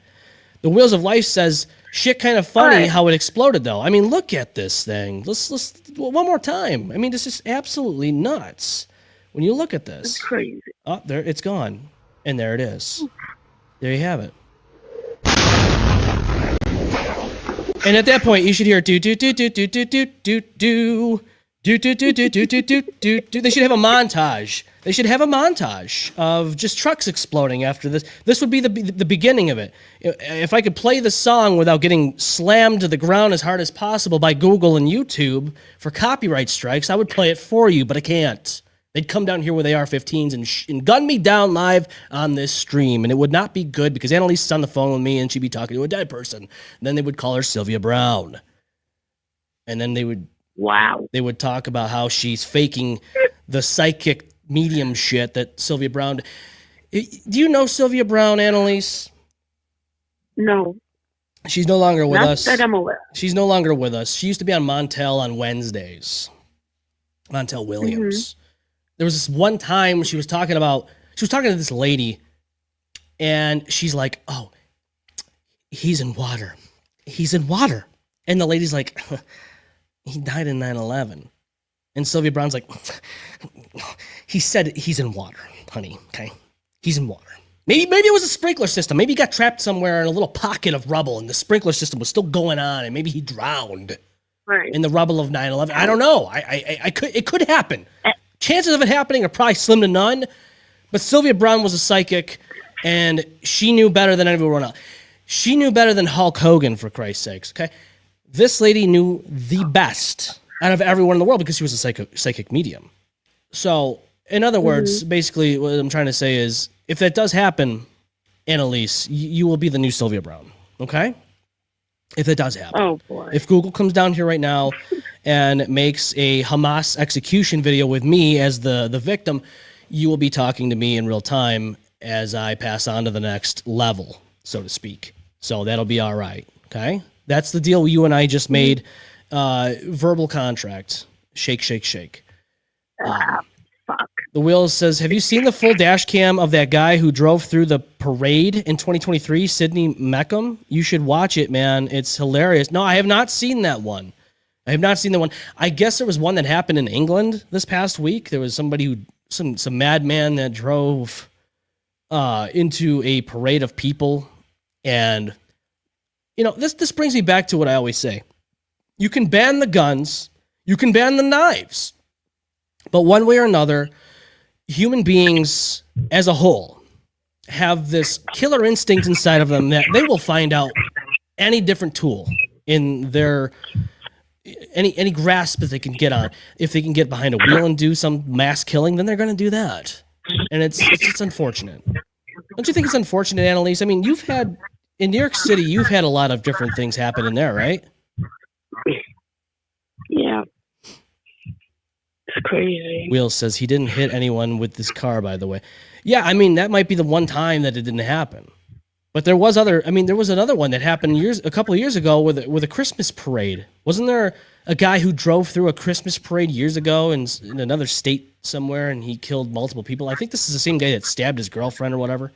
The Wheels of Life says, shit kind of funny how it exploded, though. I mean, look at this thing. Let's one more time. I mean, this is absolutely nuts. When you look at this. It's crazy. Oh, there, it's gone. And there it is. There you have it. And at that point, you should hear do do do do do do do do do do do do do do do do do. They should have a montage. They should have a montage of just trucks exploding after this. This would be the beginning of it. If I could play the song without getting slammed to the ground as hard as possible by Google and YouTube for copyright strikes, I would play it for you, but I can't. They'd come down here with AR-15s and gun me down live on this stream, and it would not be good because Annalise is on the phone with me and she'd be talking to a dead person. And then they would call her Sylvia Brown. And then they would talk about how she's faking the psychic medium shit that Sylvia Brown... Do you know Sylvia Brown, Annalise? No. She's no longer with us. Not that I'm aware. She's no longer with us. She used to be on Montel on Wednesdays. Montel Williams. Mm-hmm. There was this one time she was talking to this lady, and she's like, oh, he's in water. He's in water. And the lady's like, he died in 9/11. And Sylvia Brown's like, he said he's in water, honey, okay? He's in water. Maybe it was a sprinkler system. Maybe he got trapped somewhere in a little pocket of rubble, and the sprinkler system was still going on, and maybe he drowned in the rubble of 9/11. I don't know. It could happen. Chances of it happening are probably slim to none, but Sylvia Brown was a psychic, and she knew better than everyone else. She knew better than Hulk Hogan, for Christ's sakes, okay? This lady knew the best out of everyone in the world because she was a psychic medium. So, in other words, basically what I'm trying to say is, if that does happen, Annalise, you will be the new Sylvia Brown, okay? If it does happen. Oh, boy. If Google comes down here right now and makes a Hamas execution video with me as the victim, you will be talking to me in real time as I pass on to the next level, so to speak. So that'll be all right, okay? That's the deal you and I just made. Verbal contract. Shake, shake, shake. Fuck. The Wheels says, have you seen the full dash cam of that guy who drove through the parade in 2023, Sidney Meckham? You should watch it, man. It's hilarious. No, I have not seen that one. I guess there was one that happened in England this past week. There was somebody some madman that drove into a parade of people. And, this brings me back to what I always say. You can ban the guns. You can ban the knives. But one way or another, human beings as a whole have this killer instinct inside of them that they will find out any different tool in their any grasp that they can get on. If they can get behind a wheel and do some mass killing, then they're going to do that. and it's just unfortunate. Don't you think it's unfortunate, Annalise? I mean, in New York City, you've had a lot of different things happen in there, right? Yeah. It's crazy. Wheels says he didn't hit anyone with this car, by the way. Yeah, I mean, that might be the one time that it didn't happen. But there was another one that happened a couple of years ago with a Christmas parade. Wasn't there a guy who drove through a Christmas parade years ago in another state somewhere, and he killed multiple people? I think this is the same guy that stabbed his girlfriend or whatever.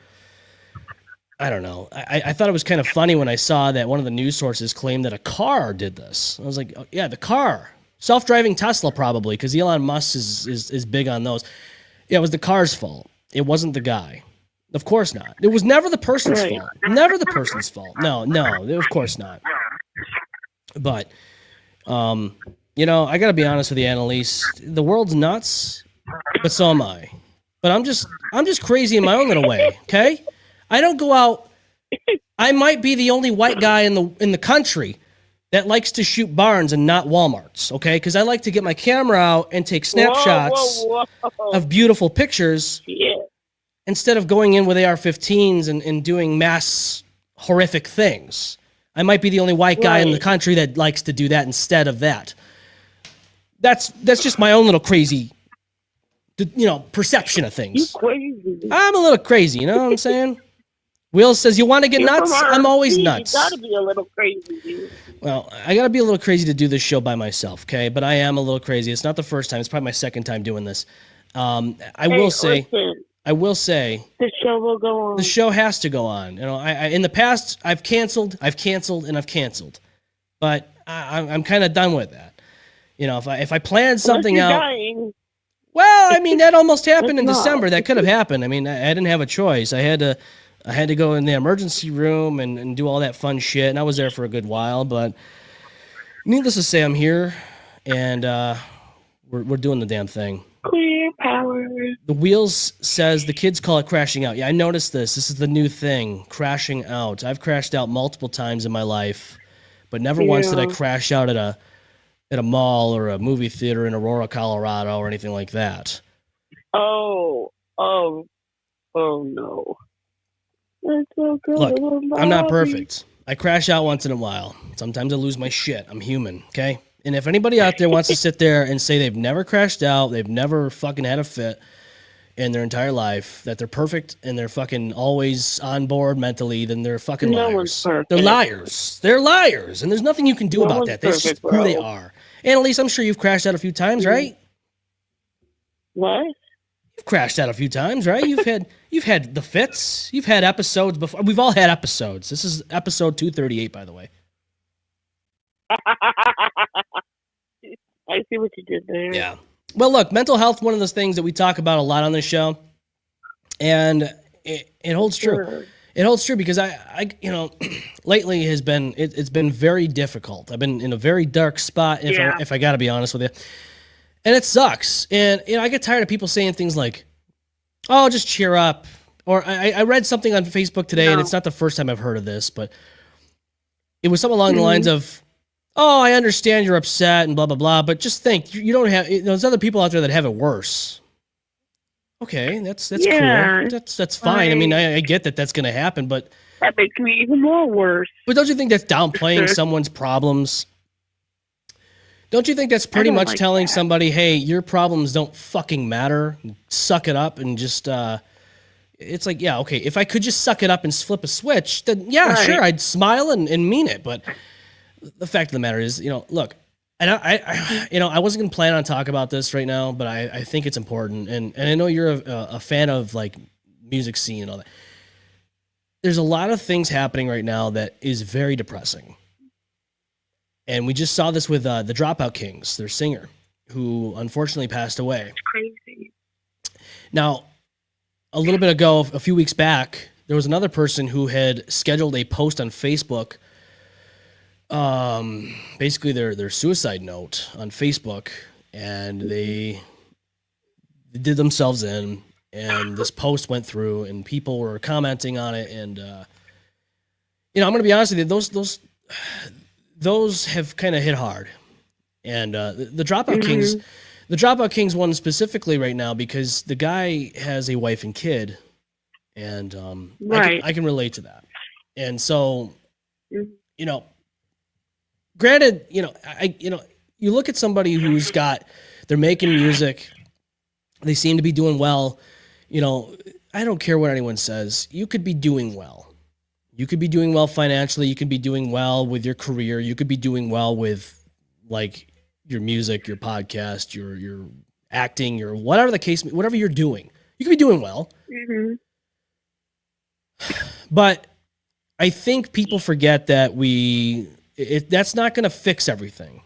I don't know. I thought it was kind of funny when I saw that one of the news sources claimed that a car did this. I was like, oh, yeah, the car. Self-driving Tesla probably, because Elon Musk is big on those. Yeah, it was the car's fault. It wasn't the guy. Of course not. It was never the person's fault. Never the person's fault. No, of course not. But, I got to be honest with you, Annalise. The world's nuts, but so am I. But I'm just crazy in my own little way, okay? I don't go out. I might be the only white guy in the country that likes to shoot barns and not Walmarts, okay? Because I like to get my camera out and take snapshots of beautiful pictures instead of going in with AR-15s and doing mass horrific things. I might be the only white guy in the country that likes to do that instead of that. That's just my own little crazy, perception of things. You crazy. I'm a little crazy, you know what I'm saying? Will says, you want to get nuts? I'm always nuts. You gotta be a little crazy, dude. Well, I gotta be a little crazy to do this show by myself, okay? But I am a little crazy. It's not the first time. It's probably my second time doing this. I will say, the show will go on. The show has to go on. I in the past, I've canceled, and I've canceled. But I'm kind of done with that. If I planned something out. Dying. Well, I mean, that almost happened in December. That could have happened. I mean, I didn't have a choice. I had to go in the emergency room and do all that fun shit, and I was there for a good while. But needless to say, I'm here, and we're doing the damn thing. Clear power. The Wheels says the kids call it crashing out. Yeah, I noticed this. This is the new thing, crashing out. I've crashed out multiple times in my life, but never once did I crash out at a mall or a movie theater in Aurora, Colorado, or anything like that. Oh no. Look, I'm not perfect. I crash out once in a while. Sometimes I lose my shit. I'm human, okay? And if anybody out there wants to sit there and say they've never crashed out, they've never fucking had a fit in their entire life, that they're perfect and they're fucking always on board mentally, then they're fucking liars. They're liars. They're liars. And there's nothing you can do about that. That's just who they are. Annalise, I'm sure you've crashed out a few times, right? What? You've crashed out a few times, right? You've had the fits. You've had episodes before. We've all had episodes. This is episode 238, by the way. I see what you did there. Yeah. Well, look, mental health, one of those things that we talk about a lot on this show, and it holds true. Sure. It holds true because I lately it's been very difficult. I've been in a very dark spot, if I got to be honest with you. And it sucks. And, I get tired of people saying things like, oh, just cheer up. Or I read something on Facebook today, and it's not the first time I've heard of this, but it was something along the lines of, oh, I understand you're upset and blah, blah, blah, but just think, you don't have, there's other people out there that have it worse. Okay, that's cool. That's fine. Right. I mean, I get that that's going to happen, but... That makes me even more worse. But don't you think that's downplaying someone's problems? Don't you think that's pretty much telling somebody, hey, your problems don't fucking matter, suck it up, and just... It's like, yeah, okay, if I could just suck it up and flip a switch, then sure, I'd smile and mean it, but the fact of the matter is, look, and I wasn't going to plan on talking about this right now, but I think it's important, and I know you're a fan of, like, music scene and all that. There's a lot of things happening right now that is very depressing, and we just saw this with the Dropout Kings, their singer, who unfortunately passed away. It's crazy. Now, a little bit ago, a few weeks back, there was another person who had scheduled a post on Facebook, basically their suicide note on Facebook, and they did themselves in, and this post went through, and people were commenting on it, and I'm going to be honest with you, those have kind of hit hard, and the Dropout Kings. the Dropout Kings one specifically right now because the guy has a wife and kid, and Right. I can relate to that. And so, Mhm. you know, granted, you look at somebody who's they're making music, they seem to be doing well. I don't care what anyone says. You could be doing well. You could be doing well financially. You could be doing well with your career. You could be doing well with like your music, your podcast, your acting, your whatever the case, whatever you're doing. You could be doing well. Mhm. But I think people forget that that's not going to fix everything.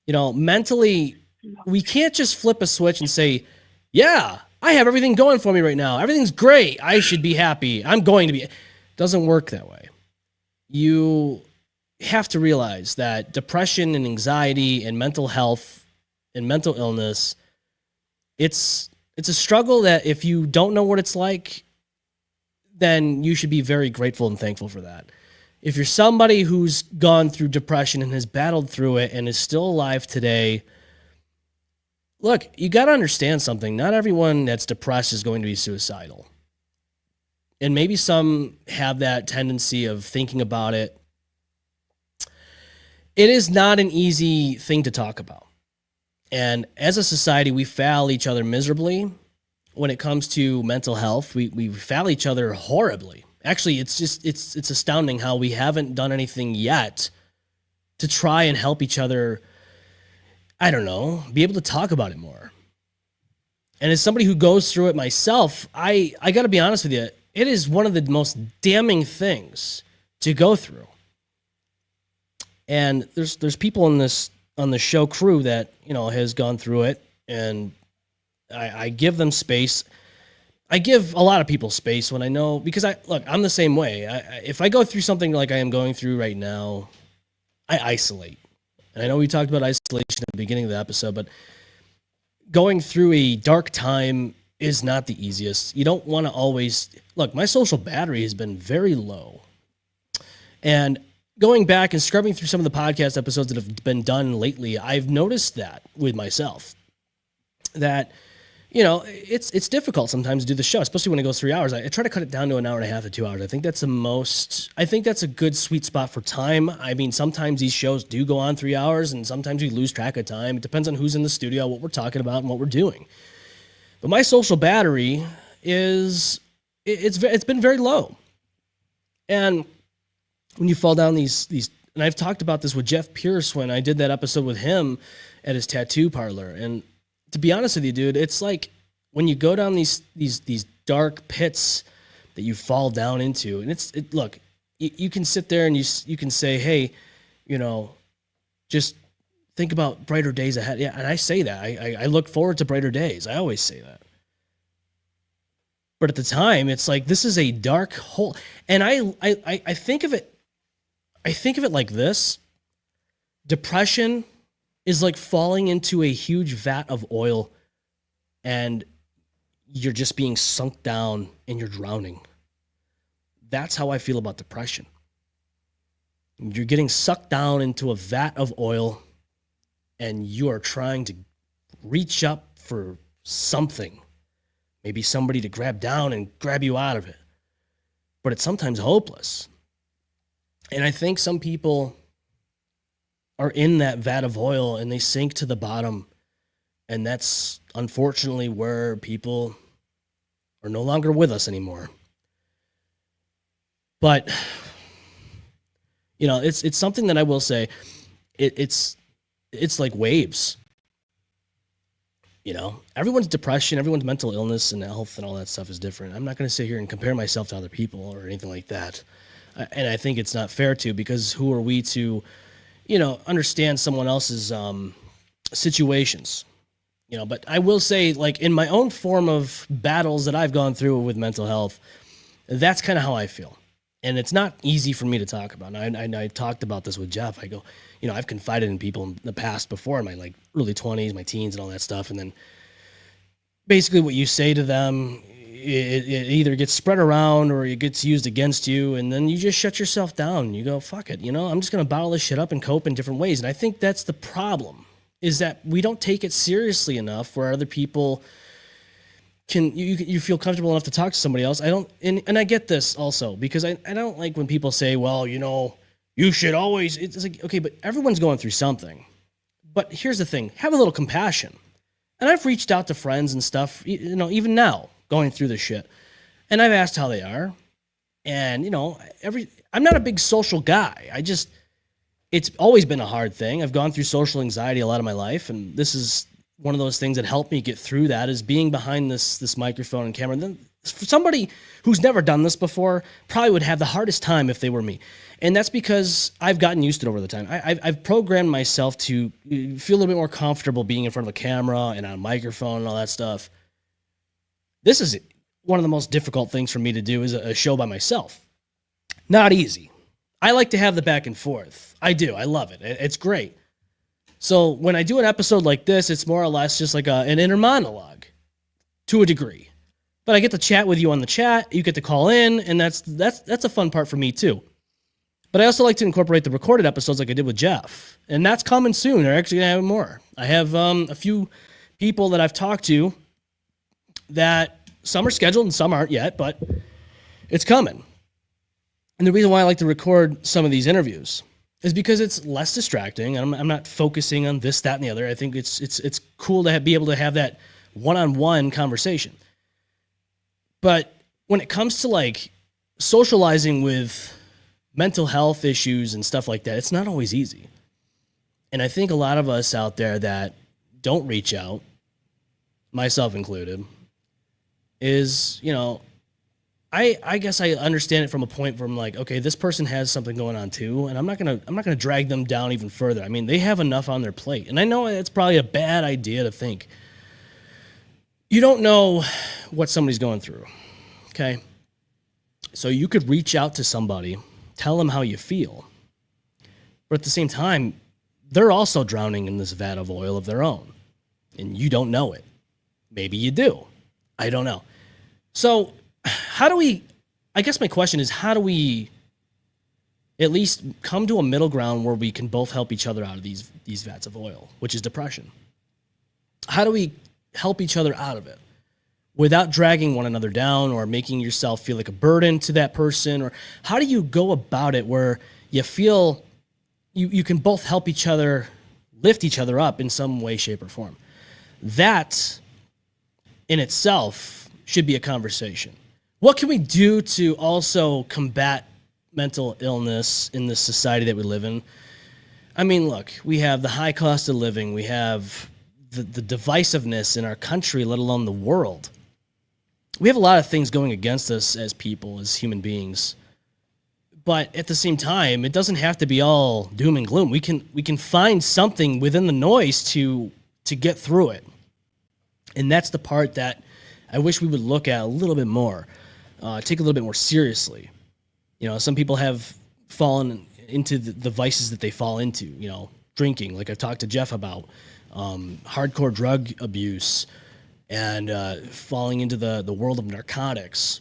Mentally, we can't just flip a switch and say, yeah, I have everything going for me right now. Everything's great. I should be happy. I'm going to be. It doesn't work that way. You have to realize that depression and anxiety and mental health and mental illness, it's a struggle that if you don't know what it's like, then you should be very grateful and thankful for that. If you're somebody who's gone through depression and has battled through it and is still alive today, look, you got to understand something. Not everyone that's depressed is going to be suicidal. And maybe some have that tendency of thinking about it. It is not an easy thing to talk about. And as a society, we fail each other miserably when it comes to mental health. We fail each other horribly. Actually, it's astounding how we haven't done anything yet to try and help each other, I don't know, be able to talk about it more. And as somebody who goes through it myself, I got to be honest with you, it is one of the most damning things to go through. And there's people on the show crew that, has gone through it, and I give them space. I give a lot of people space when I know, because I'm the same way. If I go through something like I am going through right now, I isolate. And I know we talked about isolation at the beginning of the episode, but going through a dark time is not the easiest. You don't want to always look. My social battery has been very low, and going back and scrubbing through some of the podcast episodes that have been done lately, I've noticed that with myself, that it's difficult sometimes to do the show, especially when it goes 3 hours. I try to cut it down to an hour and a half to 2 hours. I think that's a good sweet spot for time. I mean, sometimes these shows do go on 3 hours, and sometimes we lose track of time. It depends on who's in the studio, what we're talking about, and what we're doing. But my social battery it's been very low. And when you fall down these, and I've talked about this with Jeff Pierce when I did that episode with him at his tattoo parlor. And to be honest with you, dude, it's like when you go down these dark pits that you fall down into, and look, you can sit there and you can say, hey, just think about brighter days ahead. Yeah, and I say that. I look forward to brighter days. I always say that. But at the time, it's like, this is a dark hole. And I think of it like this. Depression is like falling into a huge vat of oil, and you're just being sunk down and you're drowning. That's how I feel about depression. You're getting sucked down into a vat of oil, and you are trying to reach up for something, maybe somebody to grab down and grab you out of it. But it's sometimes hopeless. And I think some people are in that vat of oil and they sink to the bottom. And that's unfortunately where people are no longer with us anymore. But, it's something that I will say, it's like waves. Everyone's depression, everyone's mental illness and health and all that stuff is different. I'm not going to sit here and compare myself to other people or anything like that. And I think it's not fair to, because who are we to, understand someone else's situations, but I will say, like, in my own form of battles that I've gone through with mental health, that's kind of how I feel. And it's not easy for me to talk about. And I talked about this with Jeff. I go, I've confided in people in the past before, in my early 20s, my teens and all that stuff. And then basically what you say to them, it either gets spread around or it gets used against you, and then you just shut yourself down. You go, fuck it, I'm just going to bottle this shit up and cope in different ways. And I think that's the problem. is that we don't take it seriously enough where other people you feel comfortable enough to talk to somebody else. I don't, and I get this also because I don't like when people say, well, you should always, it's like, okay, but everyone's going through something. But here's the thing, have a little compassion. And I've reached out to friends and stuff, even now going through this shit. And I've asked how they are. And, I'm not a big social guy. It's always been a hard thing. I've gone through social anxiety a lot of my life. And this is one of those things that helped me get through that, is being behind this microphone and camera. And then for somebody who's never done this before, probably would have the hardest time if they were me. And that's because I've gotten used to it over the time. I've programmed myself to feel a little bit more comfortable being in front of a camera and on a microphone and all that stuff. This is one of the most difficult things for me to do, is a show by myself. Not easy. I like to have the back and forth. I do. I love it. It's great. So when I do an episode like this, it's more or less just like an inner monologue to a degree. But I get to chat with you on the chat. You get to call in, and that's a fun part for me too. But I also like to incorporate the recorded episodes like I did with Jeff. And that's coming soon. They're actually going to have more. I have a few people that I've talked to that some are scheduled and some aren't yet, but it's coming. And the reason why I like to record some of these interviews is because it's less distracting. I'm not focusing on this, that, and the other. I think it's cool to be able to have that one-on-one conversation. But when it comes to like socializing with mental health issues and stuff like that, it's not always easy. And I think a lot of us out there that don't reach out, myself included, is, I guess I understand it from a point where I'm like, okay, this person has something going on too, and I'm not gonna drag them down even further. I mean, they have enough on their plate, and I know it's probably a bad idea to think. You don't know what somebody's going through, okay? So you could reach out to somebody, tell them how you feel, but at the same time, they're also drowning in this vat of oil of their own, and you don't know it. Maybe you do. I don't know. So I guess my question is, how do we at least come to a middle ground where we can both help each other out of these vats of oil, which is depression? How do we help each other out of it without dragging one another down or making yourself feel like a burden to that person? Or how do you go about it where you feel you can both help each other, lift each other up in some way, shape, or form? That in itself should be a conversation. What can we do to also combat mental illness in this society that we live in? I mean, look, we have the high cost of living. We have the divisiveness in our country, let alone the world. We have a lot of things going against us as people, as human beings. But at the same time, it doesn't have to be all doom and gloom. We can find something within the noise to get through it. And that's the part that I wish we would look at a little bit more. Take a little bit more seriously. Some people have fallen into the vices that they fall into, drinking, like I've talked to Jeff about, hardcore drug abuse, and falling into the world of narcotics,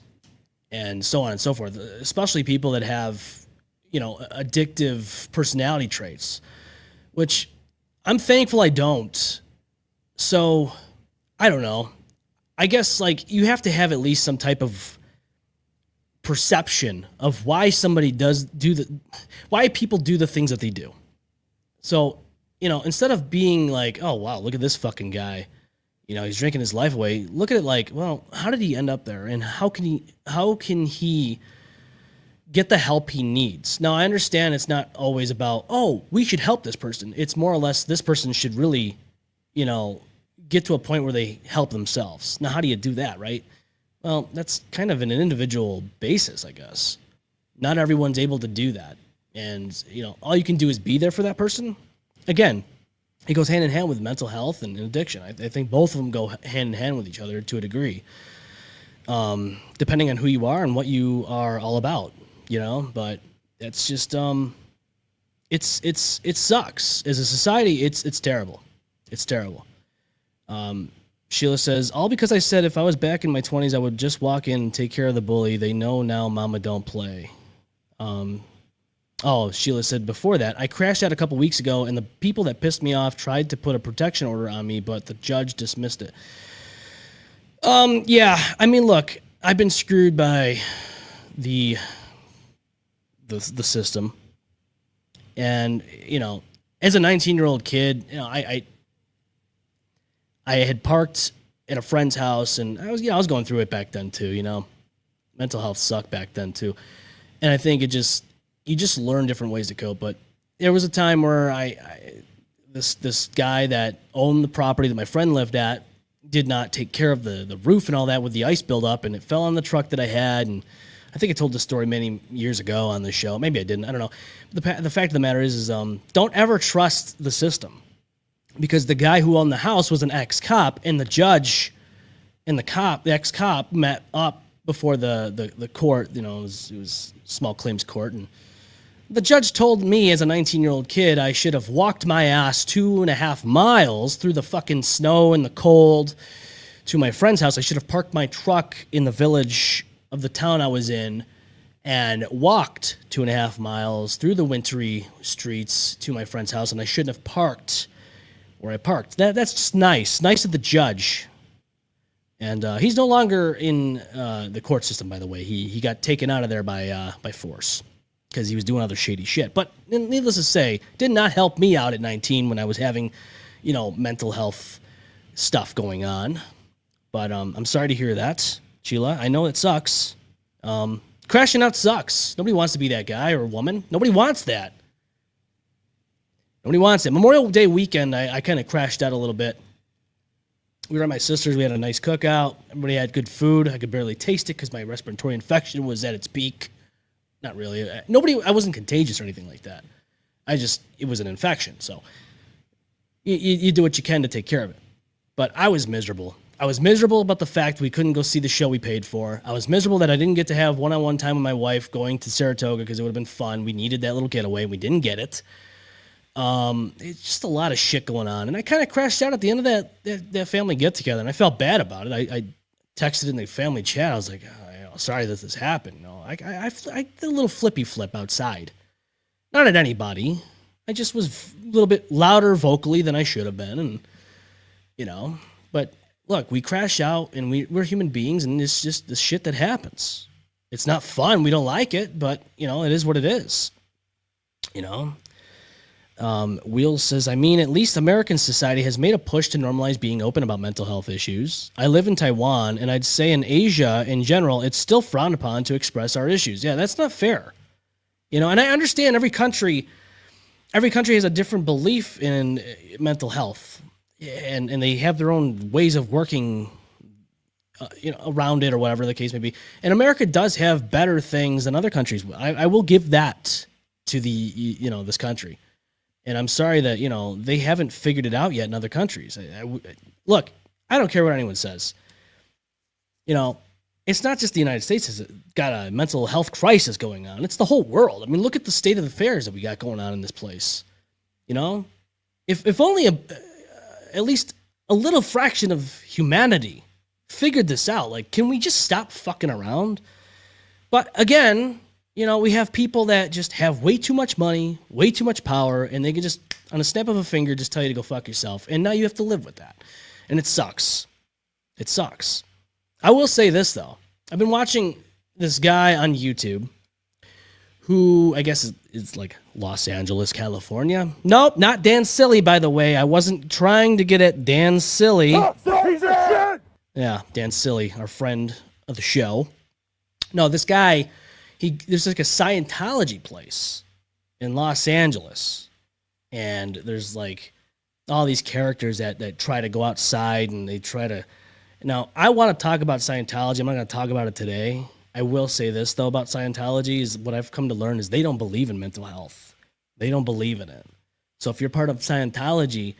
and so on and so forth, especially people that have, addictive personality traits, which I'm thankful I don't. So, I don't know. I guess, you have to have at least some type of perception of why somebody why people do the things that they do. So, instead of being like, oh, wow, look at this fucking guy, he's drinking his life away. Look at it like, well, how did he end up there? And how can he get the help he needs? Now, I understand it's not always about, oh, we should help this person. It's more or less this person should really, get to a point where they help themselves. Now, how do you do that, right? Well, that's kind of an individual basis, I guess. Not everyone's able to do that. And, all you can do is be there for that person. Again, it goes hand in hand with mental health and addiction. I think both of them go hand in hand with each other to a degree, depending on who you are and what you are all about, But it's just, it sucks. As a society, it's terrible. It's terrible. Sheila says, all because I said if I was back in my 20s, I would just walk in and take care of the bully. They know now mama don't play. Oh, Sheila said before that, I crashed out a couple weeks ago, and the people that pissed me off tried to put a protection order on me, but the judge dismissed it. Yeah, I mean, look, I've been screwed by the system, and as a 19-year-old kid, I had parked at a friend's house, and I was going through it back then too. Mental health sucked back then too, and I think you just learn different ways to cope. But there was a time where this guy that owned the property that my friend lived at did not take care of the roof and all that with the ice buildup, and it fell on the truck that I had. And I think I told this story many years ago on the show. Maybe I didn't. I don't know. The fact of the matter is don't ever trust the system, because the guy who owned the house was an ex-cop, and the judge and the ex-cop met up before the court. It was small claims court, and the judge told me as a 19-year-old kid I should have walked my ass 2.5 miles through the fucking snow and the cold to my friend's house. I should have parked my truck in the village of the town I was in and walked 2.5 miles through the wintry streets to my friend's house, and I shouldn't have parked where I parked. That's just nice of the judge. And he's no longer in the court system, by the way. He got taken out of there by force, because he was doing other shady shit. But needless to say, did not help me out at 19 when I was having, mental health stuff going on. But I'm sorry to hear that, Sheila. I know it sucks. Crashing out sucks. Nobody wants to be that guy or woman. Nobody wants that. Nobody wants it. Memorial Day weekend, I kind of crashed out a little bit. We were at my sister's. We had a nice cookout. Everybody had good food. I could barely taste it because my respiratory infection was at its peak. Not really. I wasn't contagious or anything like that. It was an infection. So you do what you can to take care of it. But I was miserable. I was miserable about the fact we couldn't go see the show we paid for. I was miserable that I didn't get to have one-on-one time with my wife going to Saratoga, because it would have been fun. We needed that little getaway, and we didn't get it. It's just a lot of shit going on. And I kind of crashed out at the end of that family get-together, and I felt bad about it. I texted in the family chat. I was like, sorry that this happened. I did a little flippy flip outside. Not at anybody. I just was a little bit louder vocally than I should have been. And, but look, we crash out, and we're human beings, and it's just the shit that happens. It's not fun. We don't like it, but, it is what it is. Wheels says, at least American society has made a push to normalize being open about mental health issues. I live in Taiwan, and I'd say in Asia in general, it's still frowned upon to express our issues. Yeah, that's not fair. And I understand every country has a different belief in mental health, and they have their own ways of working, around it, or whatever the case may be. And America does have better things than other countries. I will give that to this country. And I'm sorry that, they haven't figured it out yet in other countries. Look, I don't care what anyone says. It's not just the United States that's got a mental health crisis going on. It's the whole world. Look at the state of affairs that we got going on in this place. If only at least a little fraction of humanity figured this out. Like, can we just stop fucking around? But again, we have people that just have way too much money, way too much power, and they can just, on a snap of a finger, just tell you to go fuck yourself. And now you have to live with that. And it sucks. It sucks. I will say this, though. I've been watching this guy on YouTube who I guess is like Los Angeles, California. Nope, not Dan Silly, by the way. I wasn't trying to get at Dan Silly. He's a shit! Yeah, Dan Silly, our friend of the show. No, this guy... there's like a Scientology place in Los Angeles, and there's like all these characters that try to go outside, and they try to. Now, I want to talk about Scientology. I'm not going to talk about it today. I will say this though about Scientology is what I've come to learn is they don't believe in mental health. They don't believe in it. So if you're part of Scientology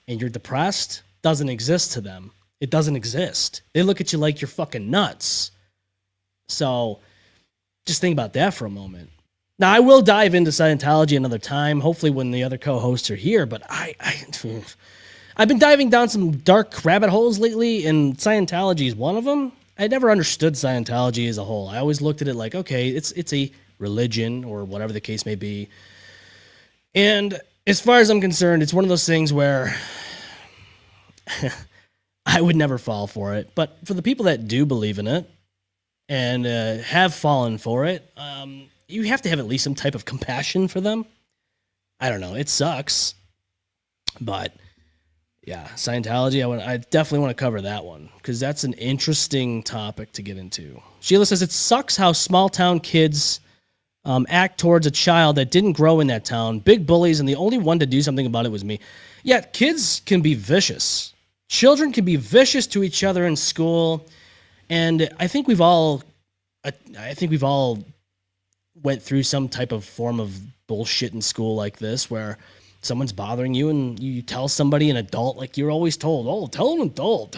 and you're depressed, doesn't exist to them. It doesn't exist. They look at you like you're fucking nuts. So. Just think about that for a moment. Now, I will dive into Scientology another time, hopefully when the other co-hosts are here, but I've been diving down some dark rabbit holes lately, and Scientology is one of them. I never understood Scientology as a whole. I always looked at it like, okay, it's a religion, or whatever the case may be. And as far as I'm concerned, it's one of those things where I would never fall for it. But for the people that do believe in it and have fallen for it, you have to have at least some type of compassion for them. I don't know. It sucks. But yeah, Scientology, I definitely want to cover that one because that's an interesting topic to get into. Sheila says, it sucks how small town kids act towards a child that didn't grow in that town. Big bullies, and the only one to do something about it was me. Yeah, kids can be vicious. Children can be vicious to each other in school, and I think we've all went through some type of form of bullshit in school like this, where someone's bothering you and you tell somebody, an adult, like you're always told, oh, tell an adult.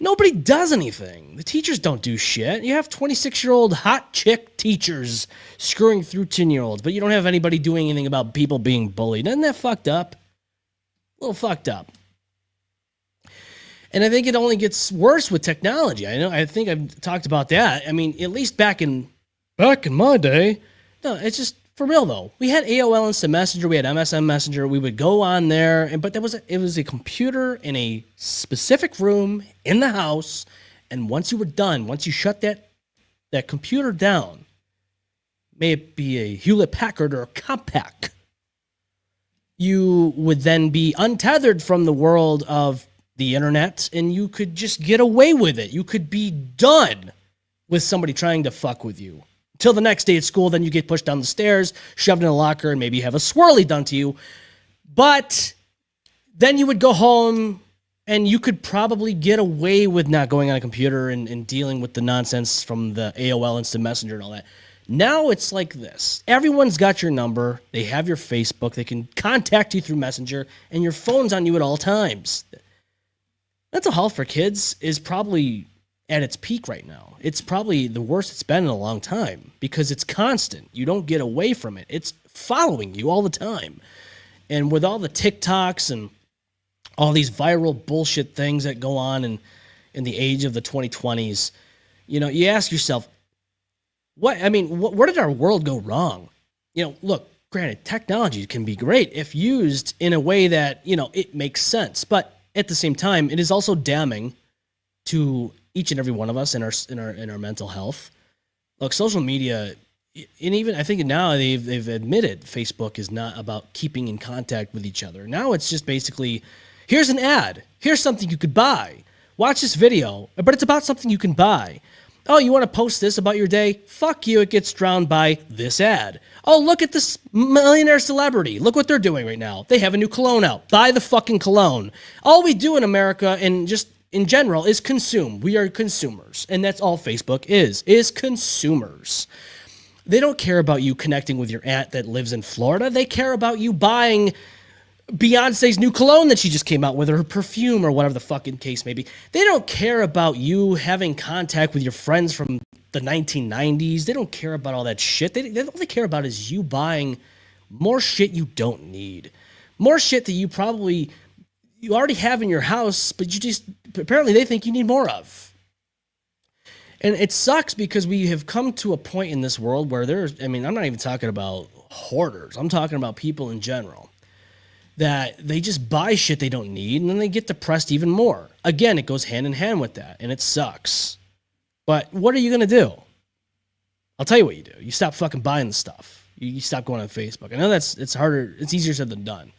Nobody does anything. The teachers don't do shit. You have 26-year-old hot chick teachers screwing through 10-year-olds, but you don't have anybody doing anything about people being bullied. Isn't that fucked up? A little fucked up. And I think it only gets worse with technology. I think I've talked about that. I mean, at least back in my day. No, it's just for real though. We had AOL Instant Messenger, we had MSN Messenger. We would go on there, but it was a computer in a specific room in the house. And once you were done, once you shut that computer down, may it be a Hewlett Packard or a Compaq, you would then be untethered from the world of the internet, and you could just get away with it. You could be done with somebody trying to fuck with you. Till the next day at school, then you get pushed down the stairs, shoved in a locker, and maybe have a swirly done to you. But then you would go home, and you could probably get away with not going on a computer and dealing with the nonsense from the AOL Instant Messenger and all that. Now it's like this. Everyone's got your number. They have your Facebook. They can contact you through Messenger, and your phone's on you at all times. Mental health for kids is probably at its peak right now. It's probably the worst it's been in a long time because it's constant. You don't get away from it. It's following you all the time. And with all the TikToks and all these viral bullshit things that go on in the age of the 2020s, you ask yourself, where did our world go wrong? Look, granted, technology can be great if used in a way that, it makes sense. But at the same time, it is also damning to each and every one of us in our mental health. Look, social media, and even I think now they've admitted Facebook is not about keeping in contact with each other. Now it's just basically, here's an ad, here's something you could buy. Watch this video, but it's about something you can buy. Oh, you want to post this about your day? Fuck you, it gets drowned by this ad. Oh, look at this millionaire celebrity. Look what they're doing right now. They have a new cologne out. Buy the fucking cologne. All we do in America and just in general is consume. We are consumers. And that's all Facebook is consumers. They don't care about you connecting with your aunt that lives in Florida. They care about you buying Beyonce's new cologne that she just came out with, or her perfume, or whatever the fucking case may be. They don't care about you having contact with your friends from the 1990s. They don't care about all that shit. All they care about is you buying more shit you don't need. More shit that you already have in your house, but apparently they think you need more of. And it sucks because we have come to a point in this world where I'm not even talking about hoarders. I'm talking about people in general, that they just buy shit they don't need, and then they get depressed even more. Again, it goes hand in hand with that, and it sucks. But what are you going to do? I'll tell you what you do. You stop fucking buying the stuff. You stop going on Facebook. I know it's harder. It's easier said than done.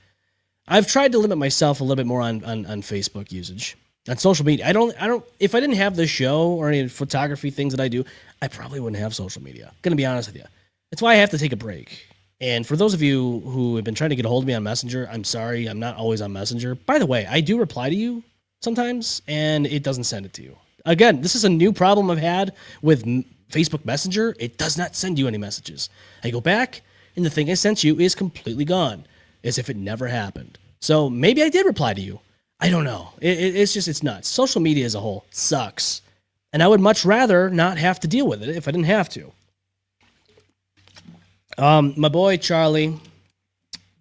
I've tried to limit myself a little bit more on Facebook usage. On social media. If I didn't have this show or any photography things that I do, I probably wouldn't have social media. I'm going to be honest with you. That's why I have to take a break. And for those of you who have been trying to get a hold of me on Messenger, I'm sorry, I'm not always on Messenger. By the way, I do reply to you sometimes, and it doesn't send it to you. Again, this is a new problem I've had with Facebook Messenger. It does not send you any messages. I go back, and the thing I sent you is completely gone, as if it never happened. So maybe I did reply to you. I don't know. It's nuts. Social media as a whole sucks. And I would much rather not have to deal with it if I didn't have to. My boy Charlie,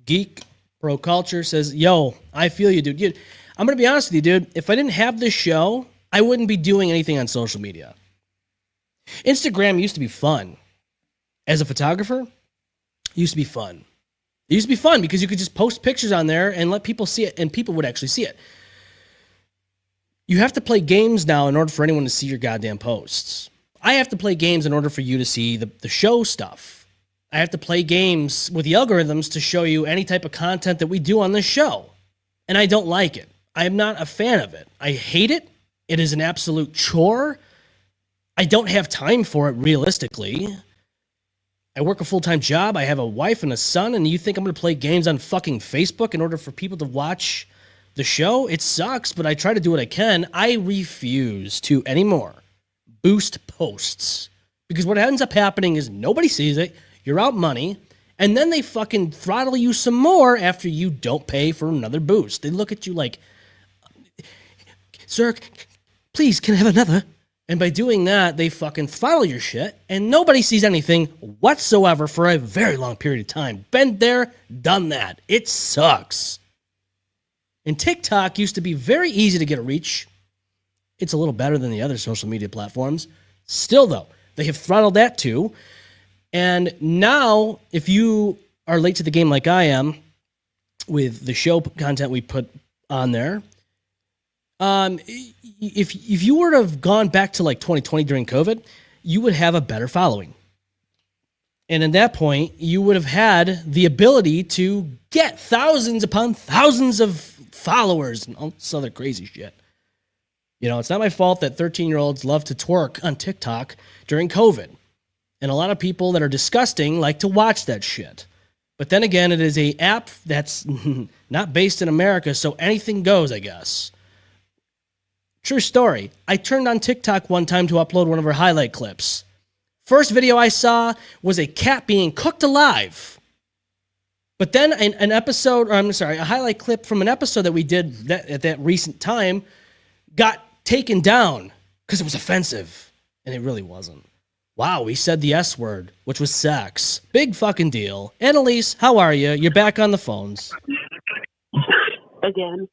Geek Pro Culture, says, yo, I feel you, dude. I'm going to be honest with you, dude. If I didn't have this show, I wouldn't be doing anything on social media. Instagram used to be fun. as a photographer, it used to be fun. It used to be fun because you could just post pictures on there and let people see it, and people would actually see it. You have to play games now in order for anyone to see your goddamn posts. I have to play games in order for you to see the show stuff. I have to play games with the algorithms to show you any type of content that we do on this show. And I don't like it. I am not a fan of it. I hate it. It is an absolute chore. I don't have time for it realistically. I work a full-time job. I have a wife and a son, and you think I'm going to play games on fucking Facebook in order for people to watch the show? It sucks, but I try to do what I can. I refuse to anymore boost posts because what ends up happening is nobody sees it. You're out money, and then they fucking throttle you some more after you don't pay for another boost. They look at you like, sir, please, can I have another? And by doing that, they fucking throttle your shit, and nobody sees anything whatsoever for a very long period of time. Been there, done that. It sucks. And TikTok used to be very easy to get a reach. It's a little better than the other social media platforms. Still, though, they have throttled that too. And now, if you are late to the game like I am, with the show content we put on there, if you were to have gone back to like 2020 during COVID, you would have a better following. And at that point, you would have had the ability to get thousands upon thousands of followers and all this other crazy shit. You know, it's not my fault that 13-year-olds love to twerk on TikTok during COVID. And a lot of people that are disgusting like to watch that shit. But then again, it is an app that's not based in America, so anything goes, I guess. True story. I turned on TikTok one time to upload one of our highlight clips. First video I saw was a cat being cooked alive. But then a highlight clip from an episode that we did at that recent time got taken down because it was offensive. And it really wasn't. Wow, we said the S word, which was sex. Big fucking deal. Annalise, how are you? You're back on the phones. Again.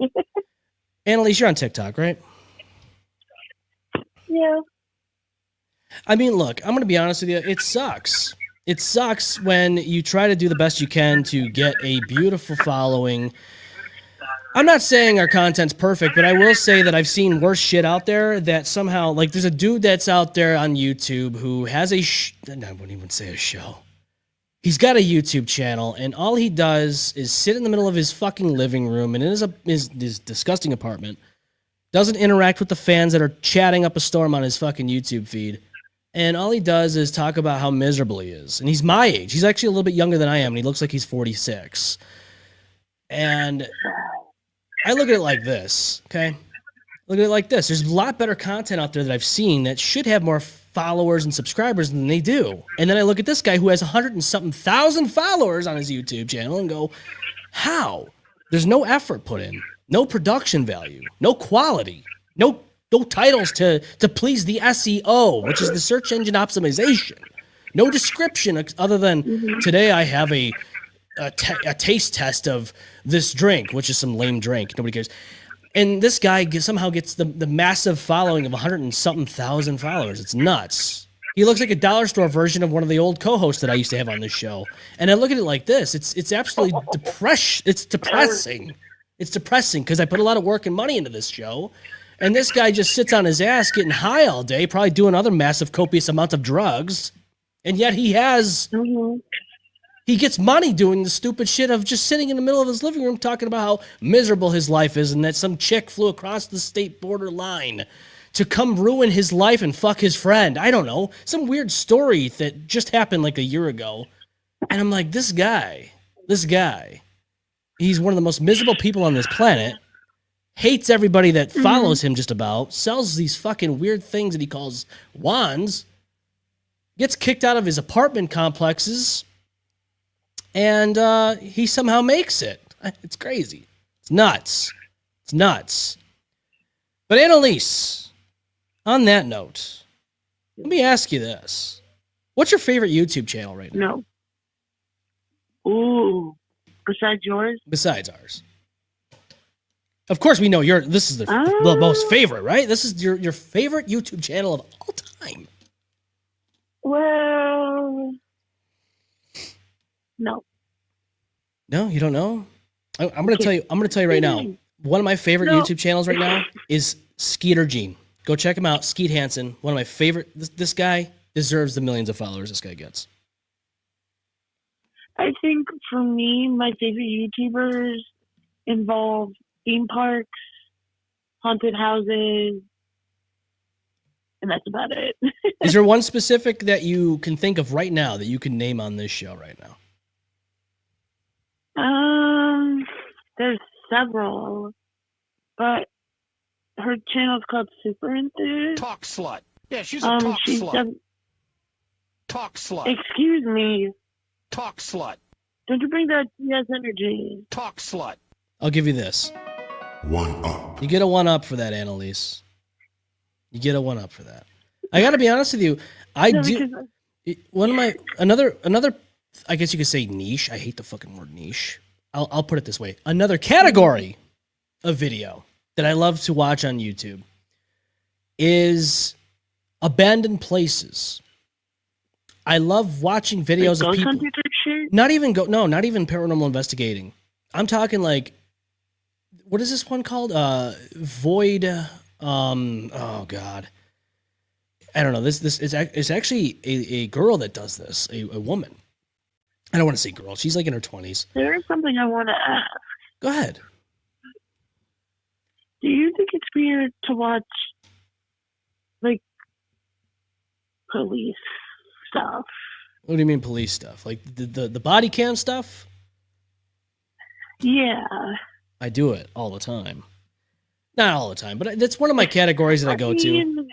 Annalise, you're on TikTok, right? Yeah. I mean, look, I'm going to be honest with you. It sucks. It sucks when you try to do the best you can to get a beautiful following. I'm not saying our content's perfect, but I will say that I've seen worse shit out there that somehow, like, there's a dude that's out there on YouTube who has I wouldn't even say a show. He's got a YouTube channel, and all he does is sit in the middle of his fucking living room and in his disgusting apartment, doesn't interact with the fans that are chatting up a storm on his fucking YouTube feed. And all he does is talk about how miserable he is. And he's my age. He's actually a little bit younger than I am, and he looks like he's 46. And I look at it like this, okay? Look at it like this. There's a lot better content out there that I've seen that should have more followers and subscribers than they do. And then I look at this guy who has 100 and something thousand followers on his YouTube channel and go, how? There's no effort put in, no production value, no quality, no titles to please the SEO, which is the search engine optimization. No description other than today I have a taste test of this drink, which is some lame drink. Nobody cares. And this guy somehow gets the massive following of 100 and something thousand followers. It's nuts. He looks like a dollar store version of one of the old co-hosts that I used to have on this show. And I look at it like this. It's absolutely It's depressing. It's depressing because I put a lot of work and money into this show. And this guy just sits on his ass getting high all day, probably doing other massive copious amounts of drugs. And yet he gets money doing the stupid shit of just sitting in the middle of his living room talking about how miserable his life is and that some chick flew across the state border line to come ruin his life and fuck his friend. I don't know. Some weird story that just happened like a year ago. And I'm like, this guy, he's one of the most miserable people on this planet. Hates everybody that follows him just about, sells these fucking weird things that he calls wands, gets kicked out of his apartment complexes, and he somehow makes it. It's crazy. It's nuts. It's nuts. But Annalise, on that note, let me ask you this. What's your favorite YouTube channel right now? No. Ooh. Besides yours? Besides ours. Of course, we know this is the most favorite, right? This is your favorite YouTube channel of all time. Well, No. No, you don't know? I'm gonna tell you. I'm gonna tell you right now. One of my favorite YouTube channels right now is Skeeter Gene. Go check him out, Skeet Hansen. One of my favorite. This guy deserves the millions of followers this guy gets. I think for me, my favorite YouTubers involve theme parks, haunted houses, and that's about it. Is there one specific that you can think of right now that you can name on this show right now? There's several, but her channel's called Super Enthused. Talk slut. Yeah, she's a talk slut. Talk slut. Excuse me. Talk slut. Don't you bring that yes energy? Talk slut. I'll give you this. 1 up. You get a 1 up for that, Annalise. You get a 1 up for that. I got to be honest with you. Another. I guess you could say niche. I hate the fucking word niche. I'll put it this way. Another category of video that I love to watch on YouTube is abandoned places. I love watching videos of people. Not even paranormal investigating. I'm talking like, what is this one called? Void. Oh God. I don't know. This is actually a girl that does this. A woman. I don't want to say girl. She's like in her 20s. There is something I want to ask. Go ahead. Do you think it's weird to watch, like, police stuff? What do you mean police stuff? Like the body cam stuff? Yeah. I do it all the time. Not all the time, but that's one of my categories that I go to.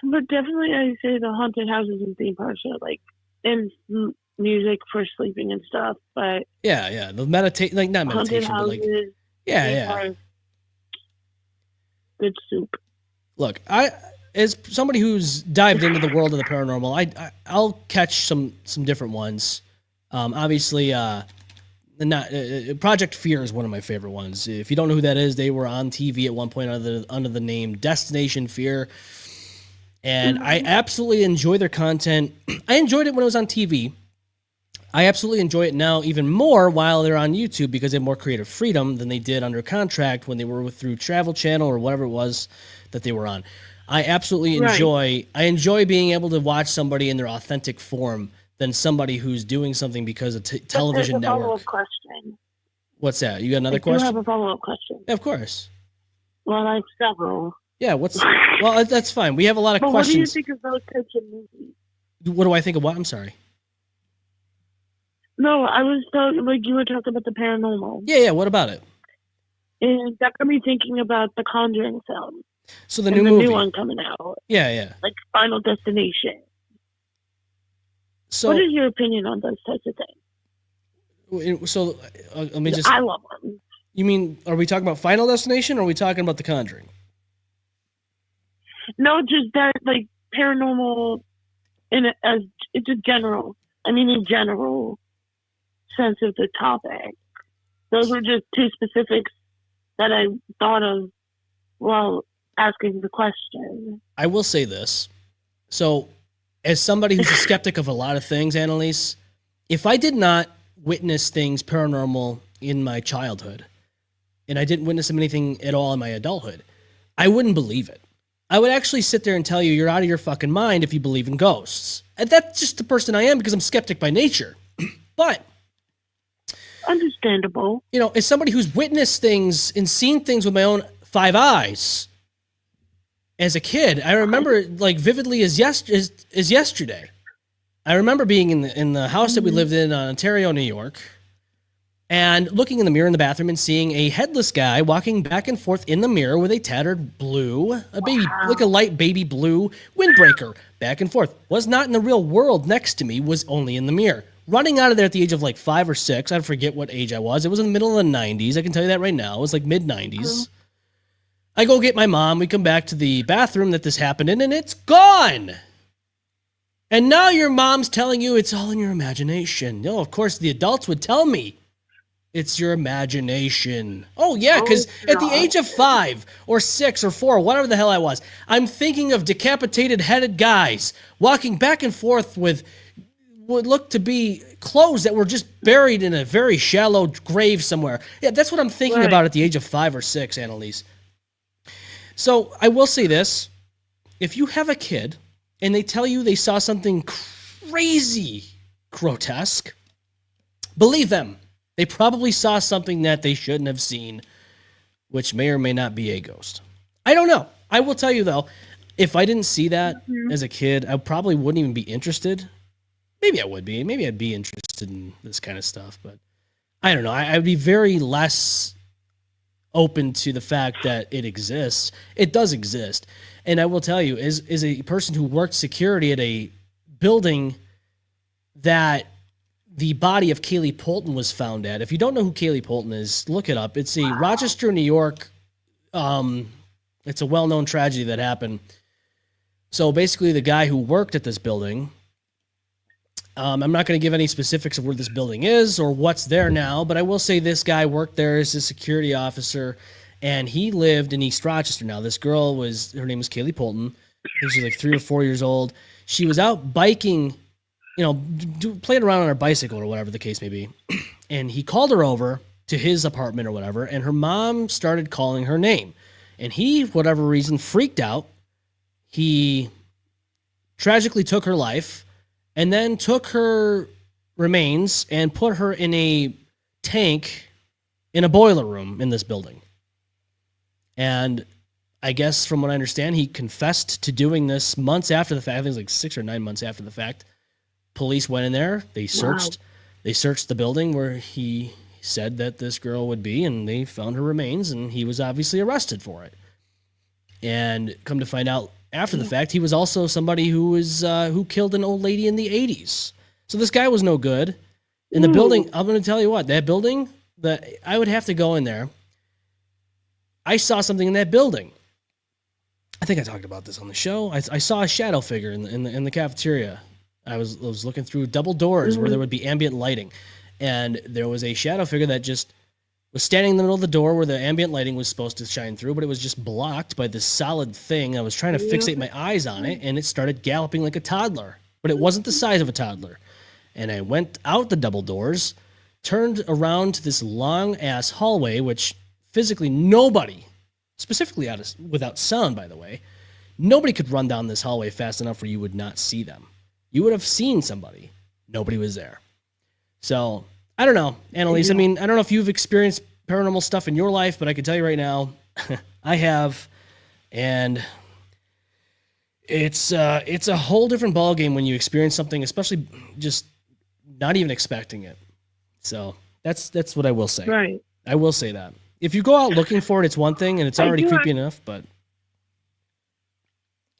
But definitely I say the haunted houses and theme parks are like, and music for sleeping and stuff, but yeah, the meditation, like not meditation, but like yeah. Good soup. Look, as somebody who's dived into the world of the paranormal, I'll catch some different ones. Obviously, Project Fear is one of my favorite ones. If you don't know who that is, they were on TV at one point under the name Destination Fear. And I absolutely enjoy their content. I enjoyed it when it was on TV. I absolutely enjoy it now even more while they're on YouTube because they have more creative freedom than they did under contract when they were through Travel Channel or whatever it was that they were on. I absolutely enjoy being able to watch somebody in their authentic form than somebody who's doing something because of television network. Follow-up question. What's that? You got another question? I have a follow-up question. Yeah, of course. Well, I have several. Yeah, well, that's fine. We have a lot of questions. What do you think of those types of movies? What do I think of what? I'm sorry. No, I was talking, like you were talking about the paranormal. Yeah, what about it? And that got me thinking about the Conjuring film. So the new one coming out. Yeah. Like Final Destination. So what is your opinion on those types of things? So let me I love them. You mean, are we talking about Final Destination or are we talking about The Conjuring? No, just that, like, paranormal, it's a general sense of the topic. Those were just two specifics that I thought of while asking the question. I will say this. So, as somebody who's a skeptic of a lot of things, Annalise, if I did not witness things paranormal in my childhood, and I didn't witness anything at all in my adulthood, I wouldn't believe it. I would actually sit there and tell you you're out of your fucking mind if you believe in ghosts. And that's just the person I am because I'm skeptic by nature. But understandable. You know, as somebody who's witnessed things and seen things with my own 5 eyes as a kid, I remember like vividly as yesterday. I remember being in the house that we lived in Ontario, New York, and looking in the mirror in the bathroom and seeing a headless guy walking back and forth in the mirror with a tattered like a light baby blue windbreaker, back and forth. Was not in the real world next to me, was only in the mirror. Running out of there at the age of like 5 or 6. I forget what age I was. It was in the middle of the 90s. I can tell you that right now. It was like mid-90s. I go get my mom. We come back to the bathroom that this happened in, and it's gone. And now your mom's telling you it's all in your imagination. No, of course, the adults would tell me it's your imagination. Oh, yeah, because at the age of 5 or 6 or 4, whatever the hell I was, I'm thinking of decapitated headed guys walking back and forth with would look to be clothes that were just buried in a very shallow grave somewhere. Yeah, that's what I'm thinking about at the age of 5 or 6, Annalise. So I will say this. If you have a kid and they tell you they saw something crazy grotesque, believe them. They probably saw something that they shouldn't have seen, which may or may not be a ghost. I don't know. I will tell you, though, if I didn't see that as a kid, I probably wouldn't even be interested. Maybe I would be. Maybe I'd be interested in this kind of stuff, but I don't know. I would be very less open to the fact that it exists. It does exist. And I will tell you, as a person who worked security at a building that the body of Kaylee Polton was found at. If you don't know who Kaylee Polton is, look it up. It's a Rochester, New York. It's a well-known tragedy that happened. So basically, the guy who worked at this building, I'm not going to give any specifics of where this building is or what's there now, but I will say this guy worked there as a security officer, and he lived in East Rochester. Now, this girl her name was Kaylee Polton. I think she was like 3 or 4 years old. She was out biking, playing around on her bicycle or whatever the case may be. And he called her over to his apartment or whatever, and her mom started calling her name. And he, for whatever reason, freaked out. He tragically took her life and then took her remains and put her in a tank in a boiler room in this building. And I guess from what I understand, he confessed to doing this months after the fact. I think it was like 6 or 9 months after the fact. Police went in there. They searched. Wow. They searched the building where he said that this girl would be, and they found her remains, and he was obviously arrested for it. And come to find out after the fact, he was also somebody who killed an old lady in the 80s. So this guy was no good. In the building, I'm going to tell you what, that building, I would have to go in there. I saw something in that building. I think I talked about this on the show. I saw a shadow figure in the cafeteria. I was looking through double doors where there would be ambient lighting, and there was a shadow figure that just was standing in the middle of the door where the ambient lighting was supposed to shine through, but it was just blocked by this solid thing. I was trying to fixate my eyes on it, and it started galloping like a toddler, but it wasn't the size of a toddler. And I went out the double doors, turned around to this long-ass hallway, which physically nobody, specifically without sound, by the way, nobody could run down this hallway fast enough where you would not see them. You would have seen somebody. Nobody was there. So, I don't know, Annalise. I mean, I don't know if you've experienced paranormal stuff in your life, but I can tell you right now, I have, and it's a whole different ballgame when you experience something, especially just not even expecting it. So, that's what I will say. Right. I will say that. If you go out looking for it, it's one thing, and it's already creepy enough, but...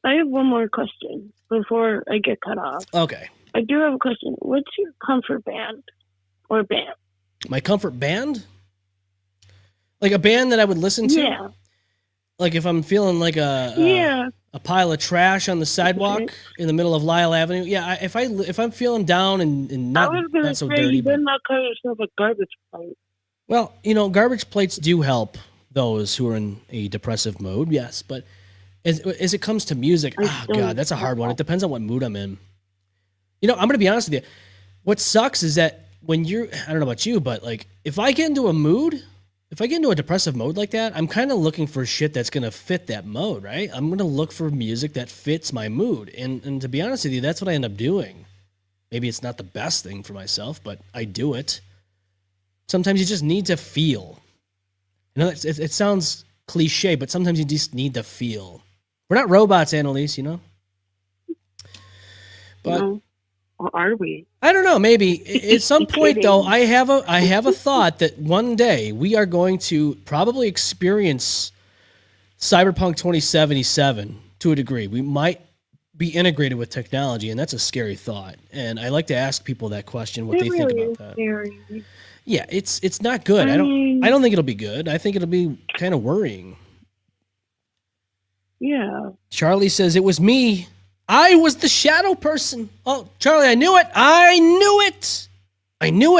I have one more question before I get cut off. Okay. I do have a question. What's your comfort band or band? My comfort band? Like a band that I would listen to? Yeah. Like if I'm feeling like a pile of trash on the sidewalk in the middle of Lyle Avenue. Yeah, if I'm feeling down and not so dirty. You better not call yourself a garbage plate. Well, garbage plates do help those who are in a depressive mode, yes, but as it comes to music, God, that's a hard one. It depends on what mood I'm in. I'm going to be honest with you. What sucks is that when I don't know about you, but like if I get into a mood, if I get into a depressive mode like that, I'm kind of looking for shit that's going to fit that mode, right? I'm going to look for music that fits my mood. And to be honest with you, that's what I end up doing. Maybe it's not the best thing for myself, but I do it. Sometimes you just need to feel. It sounds cliche, but sometimes you just need to feel. We're not robots, Annalise, But no. Or are we? I don't know. Maybe at some point, though, I have a thought that one day we are going to probably experience Cyberpunk 2077 to a degree. We might be integrated with technology, and that's a scary thought. And I like to ask people that question, what they think about that. Scary. Yeah, it's not good. I don't think it'll be good. I think it'll be kind of worrying. Yeah. Charlie says, it was me. I was the shadow person. Oh, Charlie, I knew it. I knew it. I knew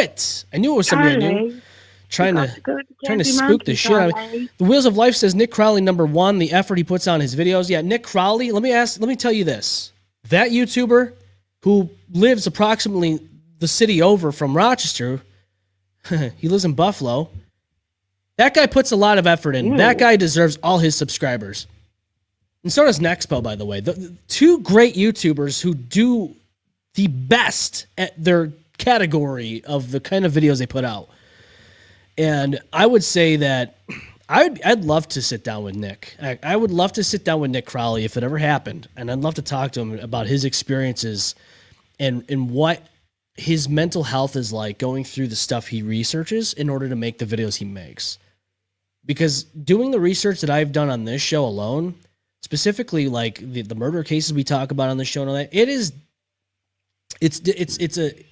it was somebody I knew. Trying to spook the shit out of me. The Wheels of Life says Nick Crowley, #1, the effort he puts on his videos. Yeah, Nick Crowley, let me tell you this. That YouTuber who lives approximately the city over from Rochester. He lives in Buffalo. That guy puts a lot of effort in. That guy deserves all his subscribers. And so does Nexpo, by the way. The two great YouTubers who do the best at their category of the kind of videos they put out. And I would say that I'd love to sit down with Nick. I would love to sit down with Nick Crowley if it ever happened. And I'd love to talk to him about his experiences and what his mental health is like going through the stuff he researches in order to make the videos he makes. Because doing the research that I've done on this show alone, specifically like the murder cases we talk about on this show and all that,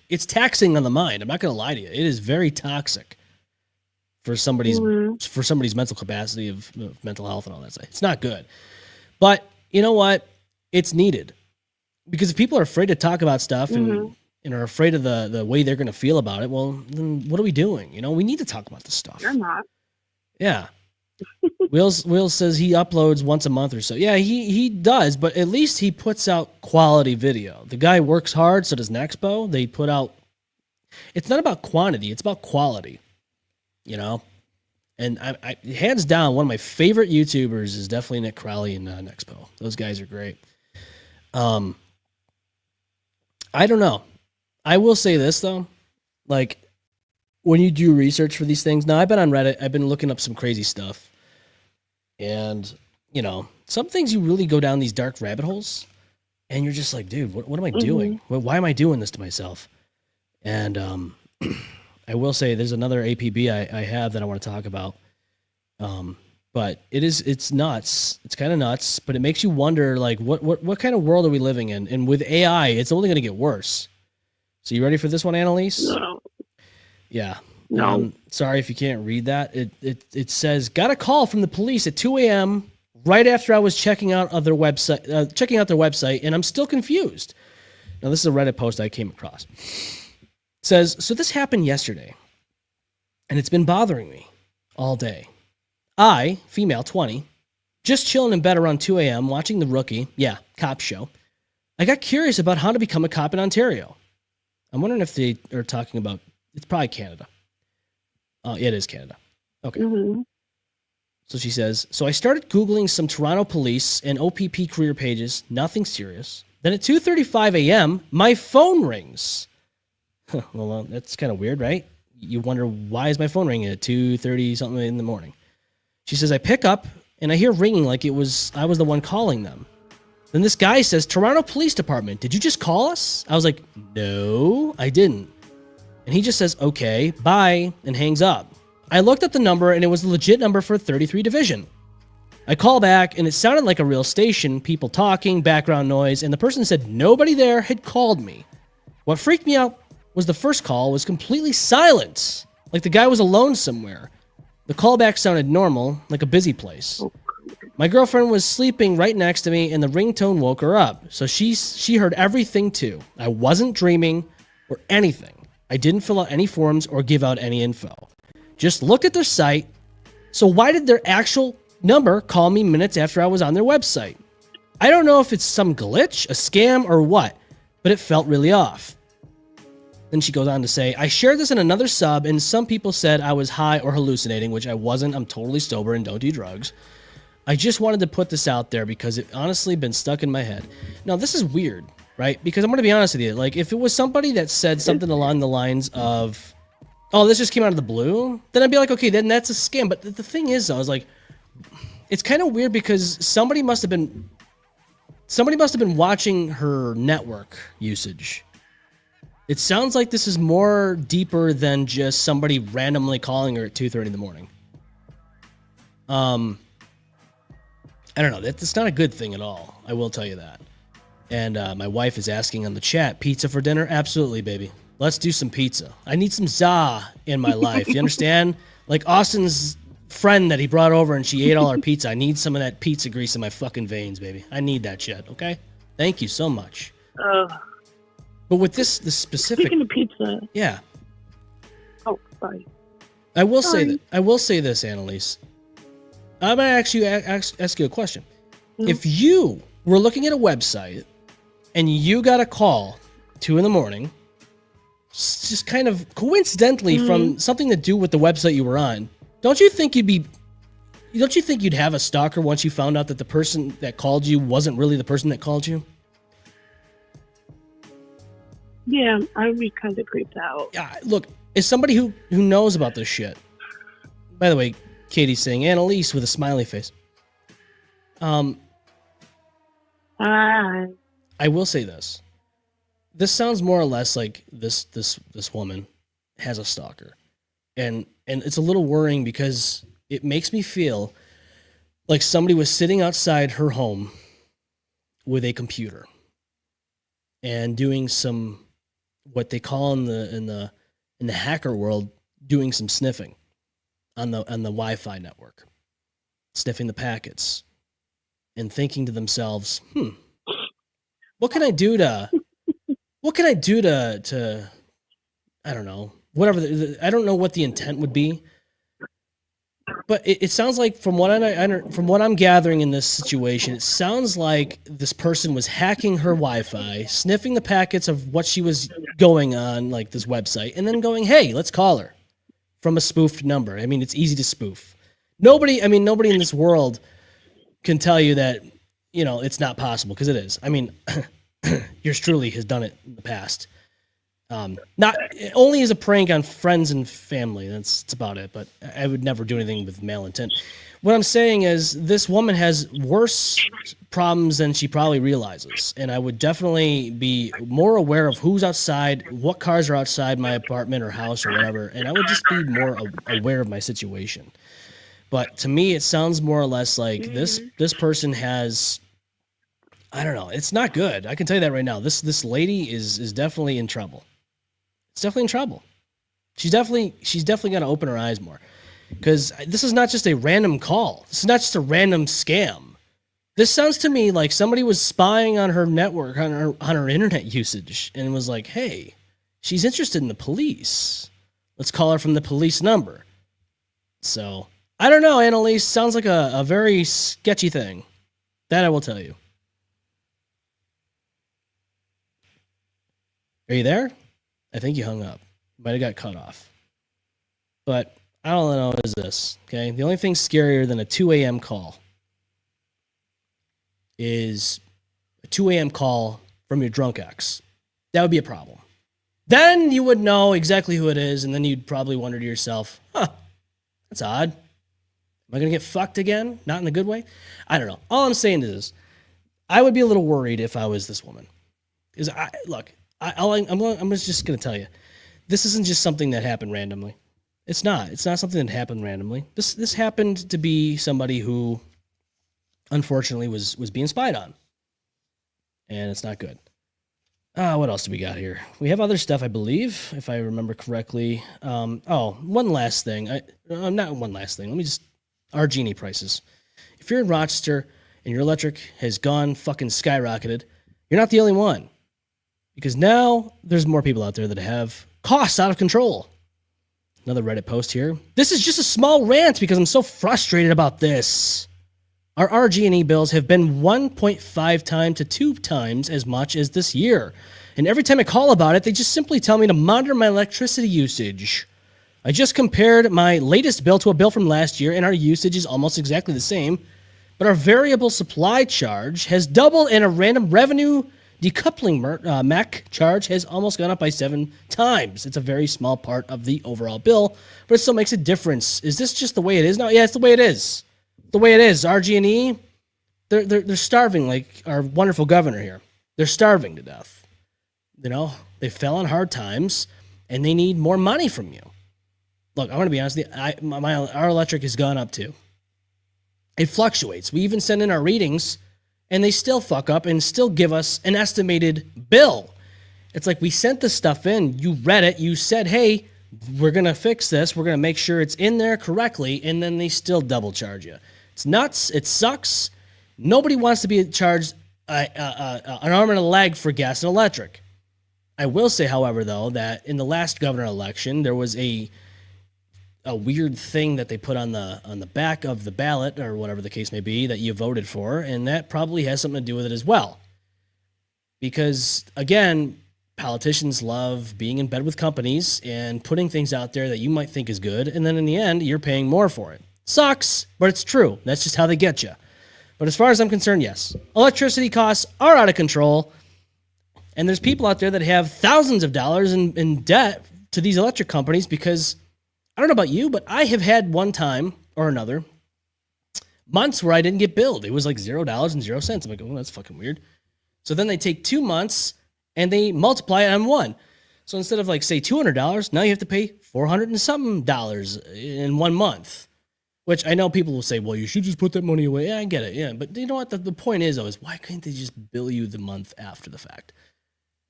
it's taxing on the mind. I'm not going to lie to you. It is very toxic for somebody's mental capacity of mental health and all that stuff. It's not good. But you know what? It's needed. Because if people are afraid to talk about stuff and are afraid of the way they're going to feel about it, well, then what are we doing? You know, we need to talk about this stuff. You're not. Yeah. Will says he uploads once a month or so. Yeah, he does, but at least he puts out quality video. The guy works hard, so does Nexpo. They put out... It's not about quantity, it's about quality. You know? And I hands down, one of my favorite YouTubers is definitely Nick Crowley and Nexpo. Those guys are great. I don't know. I will say this, though. Like, when you do research for these things... Now, I've been on Reddit. I've been looking up some crazy stuff. And, you know, some things you really go down these dark rabbit holes. And you're just like, dude, what am I doing? Why am I doing this to myself? And I will say there's another APB I have that I want to talk about. But it's nuts. It's kind of nuts. But it makes you wonder, like, what kind of world are we living in? And with AI, it's only going to get worse. So you ready for this one, Annalise? No. Yeah. No. Sorry if you can't read that. It says, got a call from the police at 2 a.m. right after I was checking out their website, and I'm still confused. Now, this is a Reddit post I came across. It says, so this happened yesterday, and it's been bothering me all day. I, female 20, just chilling in bed around 2 a.m. watching The Rookie, cop show. I got curious about how to become a cop in Ontario. I'm wondering if they are talking about, it's probably Canada. It is Canada. Okay. So she says, so I started Googling some Toronto police and OPP career pages, nothing serious. Then at 2:35 a.m., my phone rings. Well, that's kind of weird, right? You wonder, why is my phone ringing at 2:30 something in the morning? She says, I pick up and I hear ringing like I was the one calling them. Then this guy says, Toronto Police Department, did you just call us? I was like, no, I didn't. And he just says, okay, bye, and hangs up. I looked up the number, and it was a legit number for 33 Division. I call back, and it sounded like a real station, people talking, background noise, and the person said nobody there had called me. What freaked me out was the first call was completely silent, like the guy was alone somewhere. The callback sounded normal, like a busy place. My girlfriend was sleeping right next to me, and the ringtone woke her up, so she heard everything too. I wasn't dreaming or anything. I didn't fill out any forms or give out any info. Just looked at their site. So why did their actual number call me minutes after I was on their website? I don't know if it's some glitch, a scam, or what, but it felt really off. Then she goes on to say, I shared this in another sub, and some people said I was high or hallucinating, which I wasn't. I'm totally sober and don't do drugs. I just wanted to put this out there because it honestly been stuck in my head. Now, this is weird. Right? Because I'm going to be honest with you. Like, if it was somebody that said something along the lines of, oh, this just came out of the blue, then I'd be like, okay, then that's a scam. But the thing is, though, I was like, it's kind of weird because somebody must have been watching her network usage. It sounds like this is more deeper than just somebody randomly calling her at 2:30 in the morning. I don't know. That's not a good thing at all. I will tell you that. And my wife is asking on the chat, pizza for dinner? Absolutely, baby. Let's do some pizza. I need some za in my life. You understand? Like Austin's friend that he brought over and she ate all our pizza. I need some of that pizza grease in my fucking veins, baby. I need that shit, okay? Thank you so much. But with this specific... Speaking of pizza... Yeah. Oh, sorry. I will say this, Annalise. I'm going to actually ask you a question. Mm-hmm. If you were looking at a website... and you got a call 2 a.m, just kind of coincidentally from something to do with the website you were on. Don't you think you'd have a stalker once you found out that the person that called you wasn't really the person that called you? Yeah, I would be kind of creeped out. Yeah, look, as somebody who knows about this shit. By the way, Katie's saying Annalise with a smiley face. Hi. I will say this. This sounds more or less like this woman has a stalker. And it's a little worrying because it makes me feel like somebody was sitting outside her home with a computer and doing some, what they call in the hacker world, doing some sniffing on the Wi-Fi network, sniffing the packets and thinking to themselves, what can I do to I don't know, whatever. I don't know what the intent would be, but it sounds like from what I'm gathering in this situation, it sounds like this person was hacking her Wi-Fi, sniffing the packets of what she was going on, like this website, and then going, "Hey, let's call her," from a spoofed number. I mean, it's easy to spoof. Nobody in this world can tell you that, it's not possible, because it is. I mean, yours truly has done it in the past. Not only as a prank on friends and family. That's about it. But I would never do anything with malintent. What I'm saying is this woman has worse problems than she probably realizes, and I would definitely be more aware of who's outside, what cars are outside my apartment or house or whatever, and I would just be more aware of my situation. But to me, it sounds more or less like this person has, I don't know, it's not good. I can tell you that right now. This lady is definitely in trouble. It's definitely in trouble. She's definitely got to open her eyes more, because this is not just a random call. This is not just a random scam. This sounds to me like somebody was spying on her network, on her internet usage, and was like, "Hey, she's interested in the police. Let's call her from the police number." So I don't know, Annalise. Sounds like a very sketchy thing. That I will tell you. Are you there? I think you hung up. Might have got cut off. But I don't know what is this, okay? The only thing scarier than a 2 a.m. call is a 2 a.m. call from your drunk ex. That would be a problem. Then you would know exactly who it is, and then you'd probably wonder to yourself, that's odd. Am I going to get fucked again? Not in a good way? I don't know. All I'm saying is this. I would be a little worried if I was this woman. Because I'm just going to tell you, this isn't just something that happened randomly. It's not. It's not something that happened randomly. This happened to be somebody who, unfortunately, was being spied on. And it's not good. What else do we got here? We have other stuff, I believe, if I remember correctly. One last thing. Not one last thing. Let me just... Our genie prices. If you're in Rochester and your electric has gone fucking skyrocketed, you're not the only one. Because now there's more people out there that have costs out of control. Another Reddit post here. This is just a small rant because I'm so frustrated about this. Our RG&E bills have been 1.5 times to 2 times as much as this year. And every time I call about it, they just simply tell me to monitor my electricity usage. I just compared my latest bill to a bill from last year, and our usage is almost exactly the same. But our variable supply charge has doubled, and a random revenue decoupling MAC charge has almost gone up by 7 times. It's a very small part of the overall bill, but it still makes a difference. Is this just the way it is now? Yeah, it's the way it is. The way it is. RG&E, they're starving, like our wonderful governor here. They're starving to death. They fell on hard times, and they need more money from you. Look, I'm going to be honest with you. Our electric has gone up too. It fluctuates. We even send in our readings, and they still fuck up and still give us an estimated bill. It's like we sent the stuff in, you read it, you said, hey, we're going to fix this, we're going to make sure it's in there correctly, and then they still double charge you. It's nuts, it sucks. Nobody wants to be charged an arm and a leg for gas and electric. I will say, however, though, that in the last governor election, there was a weird thing that they put on the back of the ballot, or whatever the case may be, that you voted for, and that probably has something to do with it as well. Because, again, politicians love being in bed with companies and putting things out there that you might think is good, and then in the end, you're paying more for it. Sucks, but it's true. That's just how they get you. But as far as I'm concerned, yes. Electricity costs are out of control, and there's people out there that have thousands of dollars in debt to these electric companies because, I don't know about you, but I have had one time or another months where I didn't get billed. It was like $0.00. I'm like, oh, that's fucking weird. So then they take 2 months and they multiply it on one. So instead of like, say, $200, now you have to pay $400 and something in 1 month. Which I know people will say, well, you should just put that money away. Yeah, I get it. Yeah, but you know what? The point is, though, is why couldn't they just bill you the month after the fact?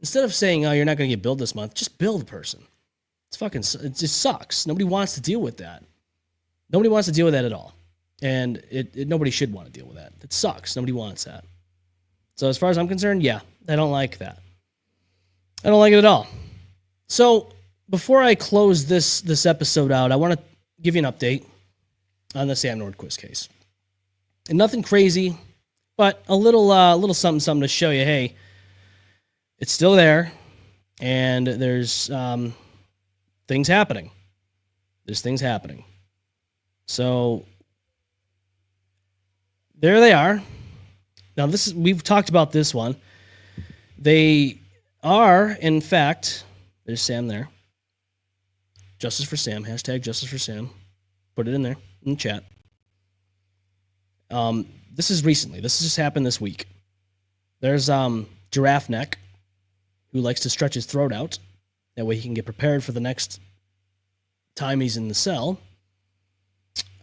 Instead of saying, oh, you're not going to get billed this month, just bill the person. It just sucks. Nobody wants to deal with that. Nobody wants to deal with that at all. And nobody should want to deal with that. It sucks. Nobody wants that. So as far as I'm concerned, yeah, I don't like that. I don't like it at all. So before I close this episode out, I want to give you an update on the Sam Nordquist case. And nothing crazy, but a little something to show you, hey, it's still there, and there's things happening. There's things happening. So there they are. Now we've talked about this one. They are, in fact, there's Sam there. Justice for Sam, hashtag Justice for Sam. Put it in there, in the chat. This is recently. This just happened this week. There's Giraffe Neck, who likes to stretch his throat out. That way he can get prepared for the next time he's in the cell.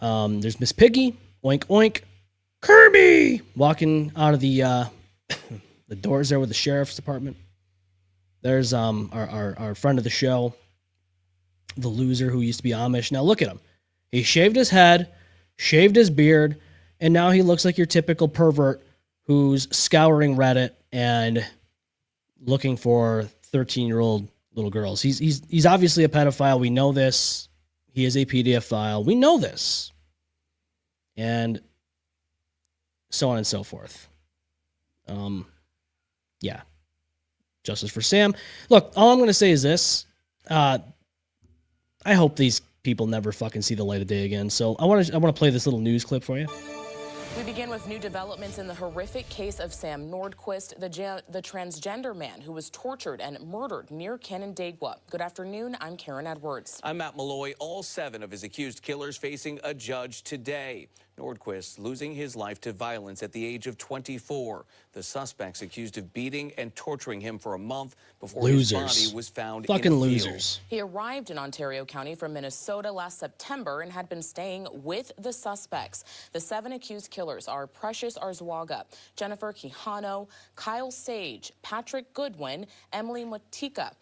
There's Miss Piggy, oink oink. Kirby walking out of the the doors there with the sheriff's department. There's our friend of the show, the loser who used to be Amish. Now look at him. He shaved his head, shaved his beard, and now he looks like your typical pervert who's scouring Reddit and looking for 13-year-old little girls. He's obviously a pedophile. We know this. He is a pedophile. We know this. And so on and so forth. Yeah. Justice for Sam. Look, all I'm going to say is this. I hope these people never fucking see the light of day again. So I want to play this little news clip for you. We begin with new developments in the horrific case of Sam Nordquist, the transgender man who was tortured and murdered near Canandaigua. Good afternoon. I'm Karen Edwards. I'm Matt Malloy. All 7 of his accused killers facing a judge today. Nordquist losing his life to violence at the age of 24. The suspects accused of beating and torturing him for a month before his body was found in a field. Losers. He arrived in Ontario County from Minnesota last September and had been staying with the suspects. The 7 accused killers are Precious Arzwaga, Jennifer Quijano, Kyle Sage, Patrick Goodwin, Emily Motika,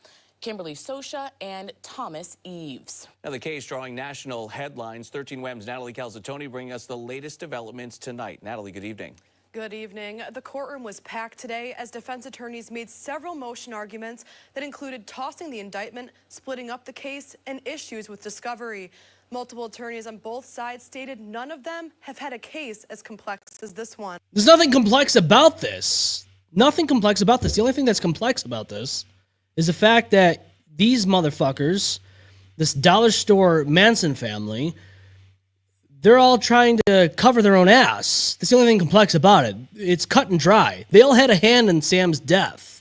Kimberly Sosha, and Thomas Eves. Now the case drawing national headlines. 13 WEM's Natalie Calzatoni bringing us the latest developments tonight. Natalie, good evening. Good evening. The courtroom was packed today as defense attorneys made several motion arguments that included tossing the indictment, splitting up the case, and issues with discovery. Multiple attorneys on both sides stated none of them have had a case as complex as this one. There's nothing complex about this. Nothing complex about this. The only thing that's complex about this is the fact that these motherfuckers, this dollar store Manson family, they're all trying to cover their own ass. That's the only thing complex about it. It's cut and dry. They all had a hand in Sam's death.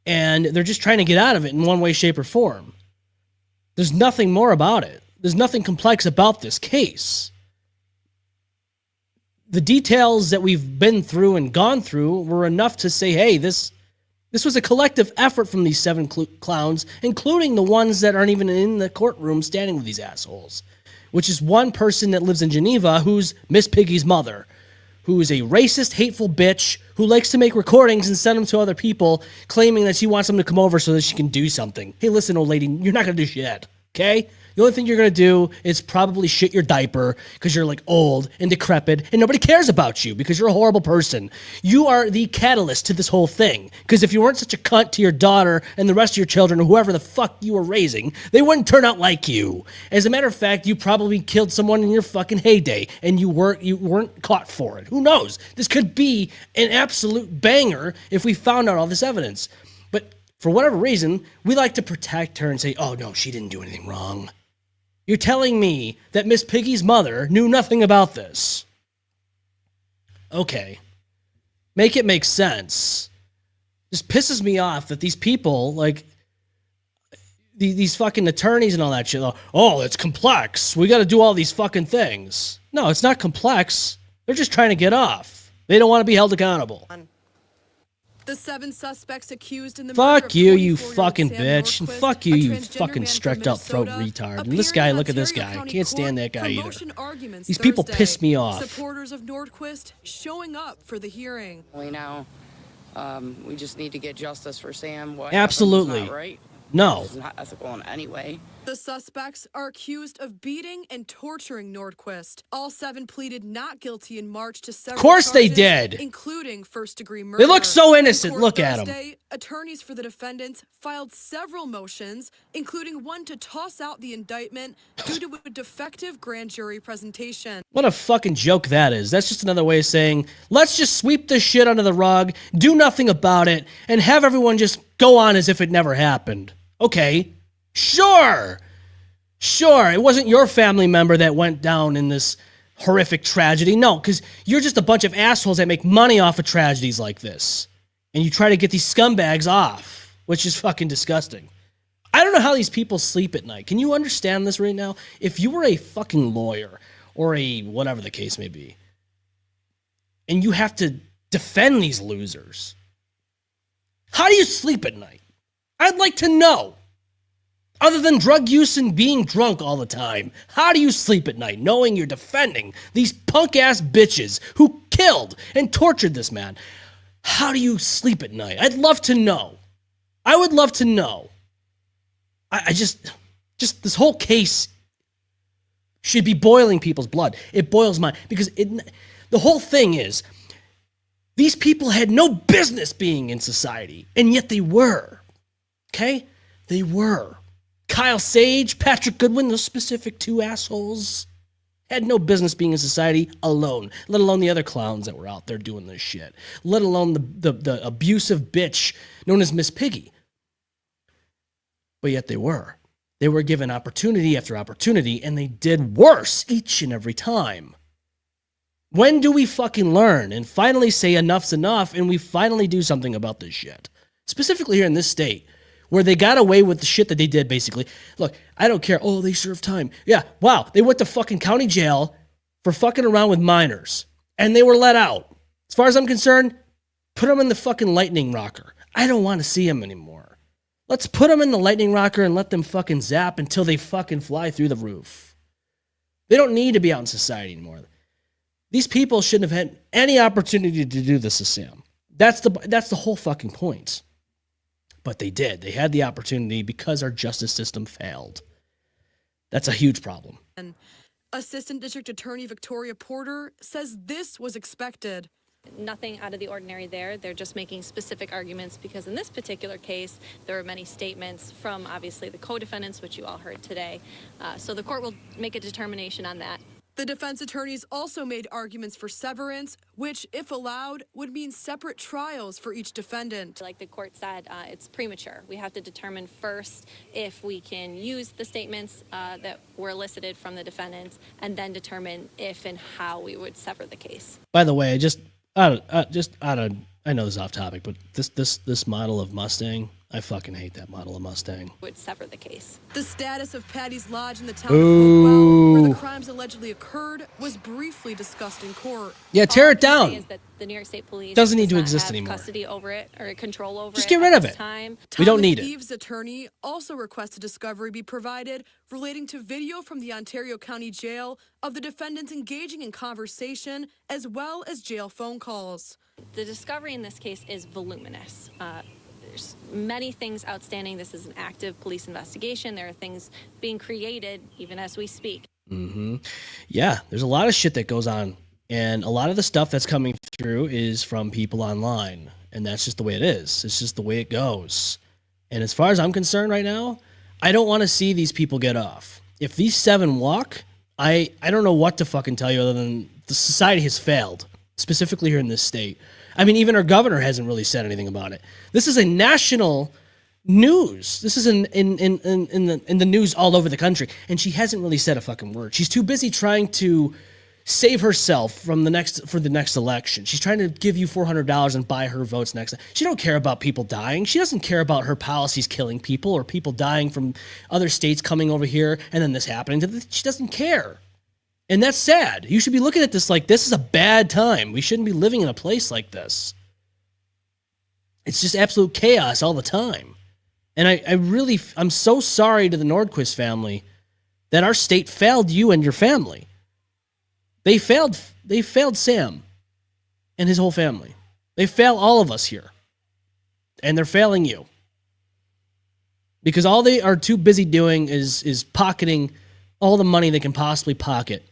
And they're just trying to get out of it in one way, shape, or form. There's nothing more about it. There's nothing complex about this case. The details that we've been through and gone through were enough to say, hey, this was a collective effort from these 7 clowns, including the ones that aren't even in the courtroom standing with these assholes, which is one person that lives in Geneva who's Miss Piggy's mother, who is a racist, hateful bitch who likes to make recordings and send them to other people, claiming that she wants them to come over so that she can do something. Hey, listen, old lady, you're not going to do shit, okay? The only thing you're going to do is probably shit your diaper because you're like old and decrepit and nobody cares about you because you're a horrible person. You are the catalyst to this whole thing, because if you weren't such a cunt to your daughter and the rest of your children or whoever the fuck you were raising, they wouldn't turn out like you. As a matter of fact, you probably killed someone in your fucking heyday and you weren't caught for it. Who knows? This could be an absolute banger if we found out all this evidence. But for whatever reason, we like to protect her and say, oh, no, she didn't do anything wrong. You're telling me that Miss Piggy's mother knew nothing about this. Okay. Make it make sense. Just pisses me off that these people, like, these fucking attorneys and all that shit, oh, it's complex. We got to do all these fucking things. No, it's not complex. They're just trying to get off. They don't want to be held accountable. The 7 suspects accused in the fuck you, you 24-year-old fucking Sam bitch. And Norquist, fuck you, a you transgender fucking man from stretched out throat Minnesota, retard. And this appeared guy, in look at this Ontario guy. County Can't stand Court that guy for either. motion arguments These people Thursday. piss me off. Supporters of Nordquist showing up for the hearing. Now, we just need to get justice for Sam. What Absolutely. not right. No. It's not ethical in any way. The suspects are accused of beating and torturing Nordquist. All 7 pleaded not guilty in March to several Of course they charges, did. including first-degree murder. They look so innocent. In Look court at them. Thursday, attorneys for the defendants filed several motions, including one to toss out the indictment due to a defective grand jury presentation. What a fucking joke that is. That's just another way of saying, let's just sweep this shit under the rug, do nothing about it, and have everyone just go on as if it never happened. Okay, sure. It wasn't your family member that went down in this horrific tragedy. No, because you're just a bunch of assholes that make money off of tragedies like this. And you try to get these scumbags off, which is fucking disgusting. I don't know how these people sleep at night. Can you understand this right now? If you were a fucking lawyer or a whatever the case may be, and you have to defend these losers, how do you sleep at night? I'd like to know. Other than drug use and being drunk all the time, how do you sleep at night knowing you're defending these punk-ass bitches who killed and tortured this man? How do you sleep at night? I'd love to know. I would love to know. I just this whole case should be boiling people's blood. It boils mine because the whole thing is these people had no business being in society, and yet they were. Okay? They were. Kyle Sage, Patrick Goodwin, those specific 2 assholes had no business being in society alone, let alone the other clowns that were out there doing this shit, let alone the abusive bitch known as Miss Piggy. But yet they were. They were given opportunity after opportunity, and they did worse each and every time. When do we fucking learn and finally say enough's enough and we finally do something about this shit? Specifically here in this state, where they got away with the shit that they did, basically. Look, I don't care. Oh, they served time. Yeah, wow. They went to fucking county jail for fucking around with minors. And they were let out. As far as I'm concerned, put them in the fucking lightning rocker. I don't want to see them anymore. Let's put them in the lightning rocker and let them fucking zap until they fucking fly through the roof. They don't need to be out in society anymore. These people shouldn't have had any opportunity to do this to Sam. That's the whole fucking point. But they did. They had the opportunity because our justice system failed. That's a huge problem. And Assistant District Attorney Victoria Porter says this was expected. Nothing out of the ordinary there. They're just making specific arguments because in this particular case, there are many statements from obviously the co-defendants, which you all heard today. So the court will make a determination on that. The defense attorneys also made arguments for severance, which, if allowed, would mean separate trials for each defendant. Like the court said, it's premature. We have to determine first if we can use the statements that were elicited from the defendants, and then determine if and how we would sever the case. By the way, I know this is off topic, but this model of Mustang, I fucking hate that model of Mustang. Would sever the case. The status of Patty's Lodge in the town of Hopewell, where the crimes allegedly occurred, was briefly discussed in court. Yeah, tear it down. Is that the New York State Police doesn't need to not exist have anymore. Custody over it or control over Just it. get rid of it. Time. We don't need it. Eve's attorney also requested discovery be provided relating to video from the Ontario County Jail of the defendants engaging in conversation, as well as jail phone calls. The discovery in this case is voluminous. There's many things outstanding. This is an active police investigation. There are things being created even as we speak. Mm-hmm. Yeah, there's a lot of shit that goes on. And a lot of the stuff that's coming through is from people online. And that's just the way it is. It's just the way it goes. And as far as I'm concerned right now, I don't want to see these people get off. If these 7 walk, I don't know what to fucking tell you other than the society has failed, specifically here in this state. I mean, even our governor hasn't really said anything about it. This is a national news. This is in the news all over the country, and she hasn't really said a fucking word. She's too busy trying to save herself for the next election. She's trying to give you $400 and buy her votes next. She don't care about people dying. She doesn't care about her policies killing people or people dying from other states coming over here and then this happening to them. She doesn't care. And that's sad. You should be looking at this like this is a bad time. We shouldn't be living in a place like this. It's just absolute chaos all the time. And I'm so sorry to the Nordquist family that our state failed you and your family. They failed Sam and his whole family. They fail all of us here. And they're failing you. Because all they are too busy doing is pocketing all the money they can possibly pocket.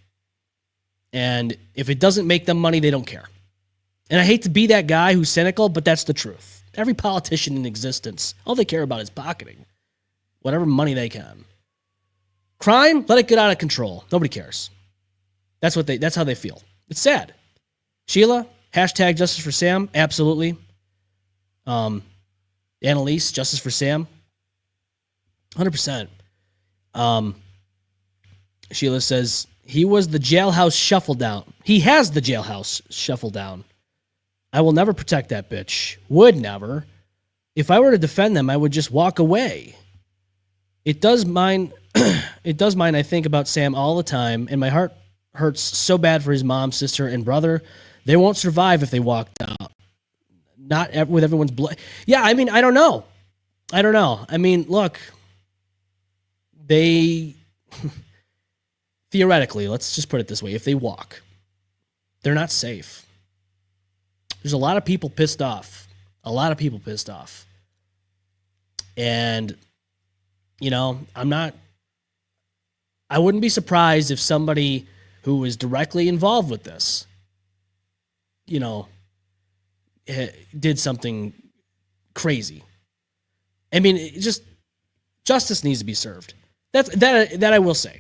And if it doesn't make them money, they don't care. And I hate to be that guy who's cynical, but that's the truth. Every politician in existence, all they care about is pocketing whatever money they can. Crime, let it get out of control. Nobody cares. That's how they feel. It's sad. Sheila, hashtag justice for Sam. Absolutely. Annalise, justice for Sam. 100%. Sheila says, he was the jailhouse shuffle down. He has the jailhouse shuffle down. I will never protect that bitch. Would never. If I were to defend them, I would just walk away. It does mine, I think about Sam all the time, and my heart hurts so bad for his mom, sister, and brother. They won't survive if they walk out. Not with everyone's blood. Yeah, I mean, I don't know. I mean, look, they theoretically, let's just put it this way, if they walk, they're not safe. There's a lot of people pissed off. And, you know, I wouldn't be surprised if somebody who was directly involved with this, you know, did something crazy. I mean, justice needs to be served. That I will say.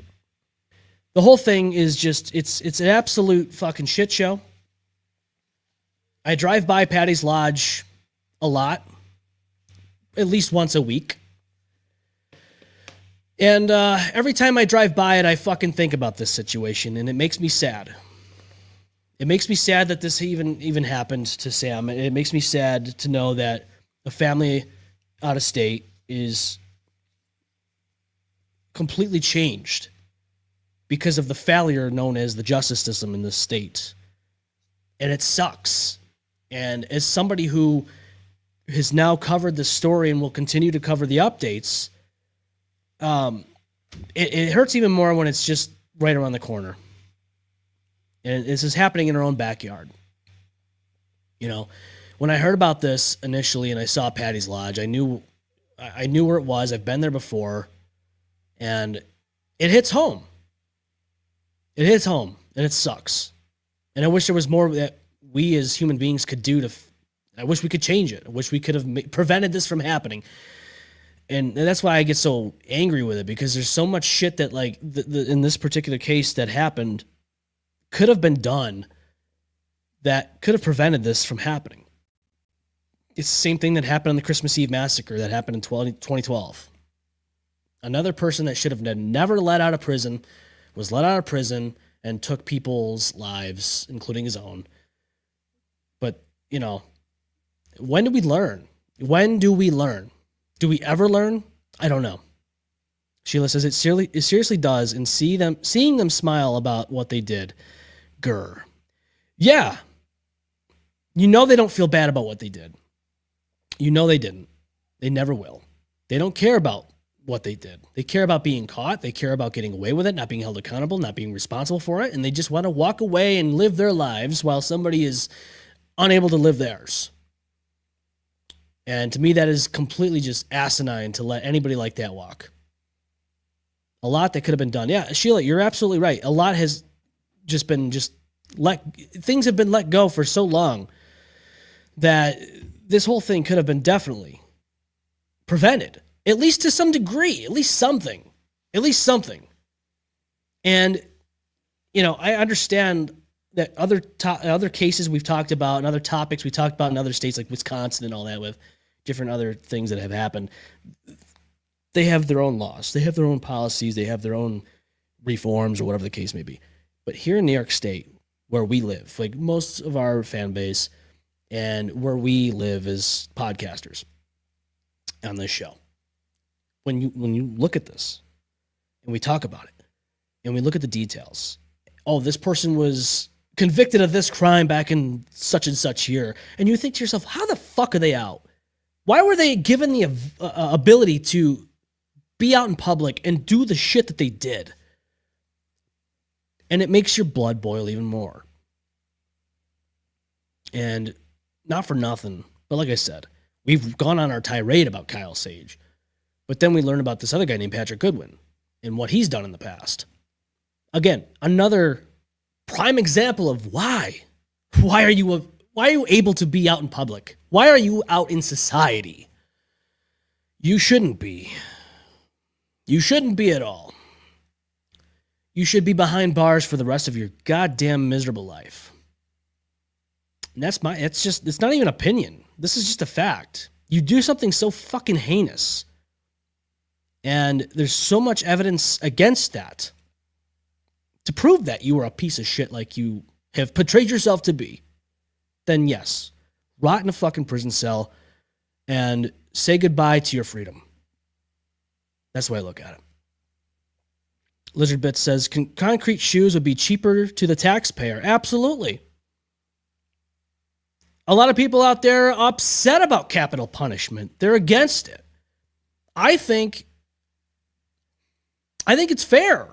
The whole thing is just, it's an absolute fucking shit show. I drive by Patty's Lodge a lot, at least once a week. And every time I drive by it, I fucking think about this situation, and it makes me sad. It makes me sad that this even happened to Sam. It makes me sad to know that a family out of state is completely changed because of the failure known as the justice system in this state. And it sucks. And as somebody who has now covered the story and will continue to cover the updates, it hurts even more when it's just right around the corner. And this is happening in our own backyard. You know, when I heard about this initially and I saw Patty's Lodge, I knew where it was. I've been there before. And it hits home. It hits home. And it sucks. And I wish there was more that we as human beings could do I wish we could change it. I wish we could have prevented this from happening. And that's why I get so angry with it, because there's so much shit that, like, in this particular case that happened could have been done that could have prevented this from happening. It's the same thing that happened on the Christmas Eve massacre that happened in 2012. Another person that should have never let out of prison was let out of prison and took people's lives, including his own. But, you know, when do we learn? Do we ever learn? I don't know. Sheila says it seriously does, and seeing them smile about what they did. Grr. Yeah. You know they don't feel bad about what they did. You know they didn't. They never will. They don't care about what they did. They care about being caught. They care about getting away with it, not being held accountable, not being responsible for it, and they just want to walk away and live their lives while somebody is unable to live theirs. And to me, that is completely just asinine to let anybody like that walk. A lot that could have been done. Yeah, Sheila, you're absolutely right. A lot has just been things have been let go for so long that this whole thing could have been definitely prevented, at least to some degree, at least something. And, you know, I understand that other cases we've talked about and other topics we talked about in other states like Wisconsin and all that with different other things that have happened. They have their own laws. They have their own policies. They have their own reforms or whatever the case may be. But here in New York State, where we live, like most of our fan base and where we live as podcasters on this show, when you look at this and we talk about it and we look at the details, oh, this person was convicted of this crime back in such and such year, and you think to yourself, how the fuck are they out? Why were they given the ability to be out in public and do the shit that they did? And it makes your blood boil even more. And not for nothing, but like I said, we've gone on our tirade about Kyle Sage. But then we learn about this other guy named Patrick Goodwin and what he's done in the past. Again, another prime example of why. Why are you able to be out in public? Why are you out in society? You shouldn't be. You shouldn't be at all. You should be behind bars for the rest of your goddamn miserable life. And it's not even opinion. This is just a fact. You do something so fucking heinous. And there's so much evidence against that to prove that you are a piece of shit like you have portrayed yourself to be. Then yes, rot in a fucking prison cell and say goodbye to your freedom. That's the way I look at it. Lizard Bits says, concrete shoes would be cheaper to the taxpayer. Absolutely. A lot of people out there are upset about capital punishment. They're against it. I think it's fair.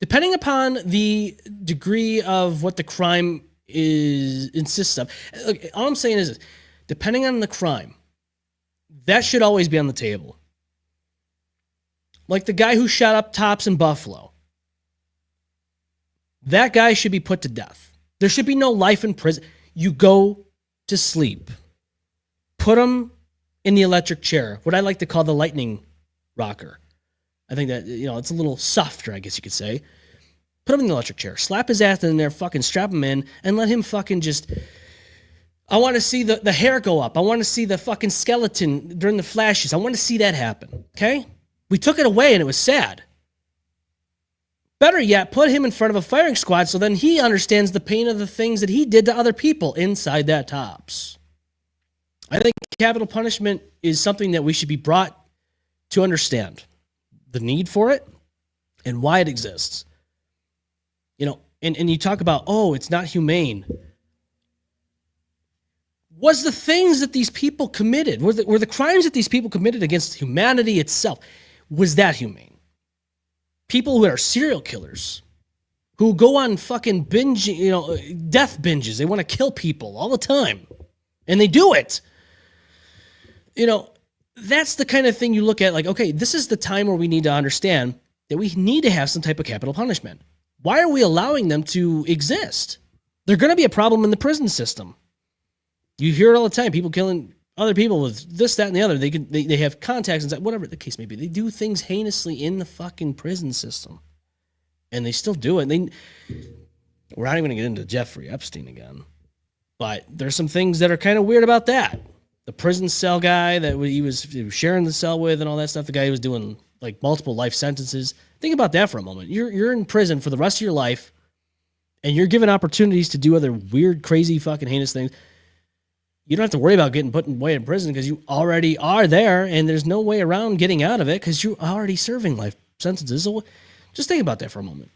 Depending upon the degree of what the crime insists of. Look, all I'm saying is this. Depending on the crime, that should always be on the table. Like the guy who shot up Tops in Buffalo. That guy should be put to death. There should be no life in prison. You go to sleep. Put him in the electric chair, what I like to call the lightning rocker. I think that, it's a little softer, I guess you could say. Put him in the electric chair. Slap his ass in there, fucking strap him in, and let him fucking just... I want to see the hair go up. I want to see the fucking skeleton during the flashes. I want to see that happen, okay? We took it away and it was sad. Better yet, put him in front of a firing squad so then he understands the pain of the things that he did to other people inside that Tops. I think capital punishment is something that we should be brought to understand. The need for it and why it exists. And you talk about, oh, it's not humane. Was the things that these people committed, were the crimes that these people committed against humanity itself, was that humane? People who are serial killers, who go on fucking binge, death binges. They want to kill people all the time. And they do it. That's the kind of thing you look at like, okay, this is the time where we need to understand that we need to have some type of capital punishment. Why are we allowing them to exist? They're going to be a problem in the prison system. You hear it all the time. People killing other people with this, that, and the other. They have contacts and whatever the case may be. They do things heinously in the fucking prison system. And they still do it. We're not even going to get into Jeffrey Epstein again. But there's some things that are kind of weird about that. The prison cell guy that he was sharing the cell with and all that stuff. The guy who was doing like multiple life sentences. Think about that for a moment. You're in prison for the rest of your life, and you're given opportunities to do other weird, crazy, fucking heinous things. You don't have to worry about getting put away in prison because you already are there, and there's no way around getting out of it because you're already serving life sentences. So just think about that for a moment.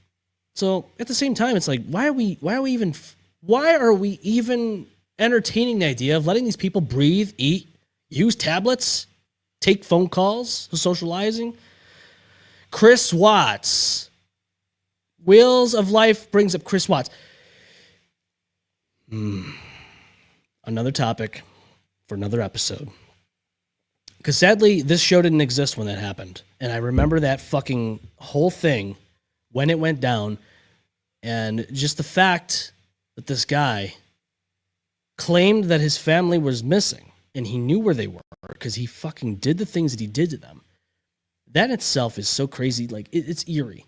So at the same time, it's like, why are we even entertaining the idea of letting these people breathe, eat, use tablets, take phone calls, socializing? Chris Watts. Wheels of Life brings up Chris Watts. Another topic for another episode. Because sadly, this show didn't exist when that happened. And I remember that fucking whole thing when it went down. And just the fact that this guy claimed that his family was missing and he knew where they were because he fucking did the things that he did to them. That itself is so crazy. Like, it's eerie.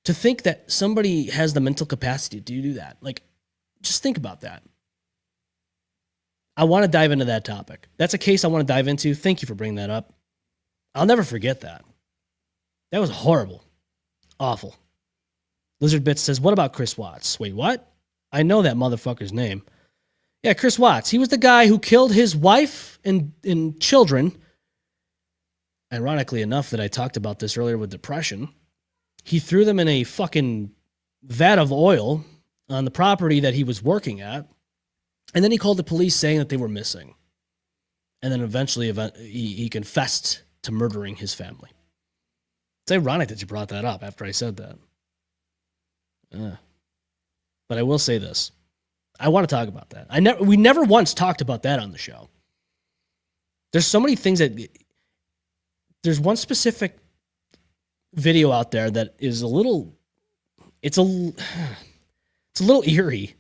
To think that somebody has the mental capacity to do that. Like, just think about that. I want to dive into that topic. That's a case I want to dive into. Thank you for bringing that up. I'll never forget that. That was horrible. Awful. Lizard Bits says, what about Chris Watts? Wait, what? I know that motherfucker's name. Yeah, Chris Watts. He was the guy who killed his wife and children. Ironically enough that I talked about this earlier with depression. He threw them in a fucking vat of oil on the property that he was working at. And then he called the police saying that they were missing. And then eventually he confessed to murdering his family. It's ironic that you brought that up after I said that. But I will say this. I want to talk about that. We never once talked about that on the show. There's so many things that... There's one specific video out there that is a little... It's a little eerie.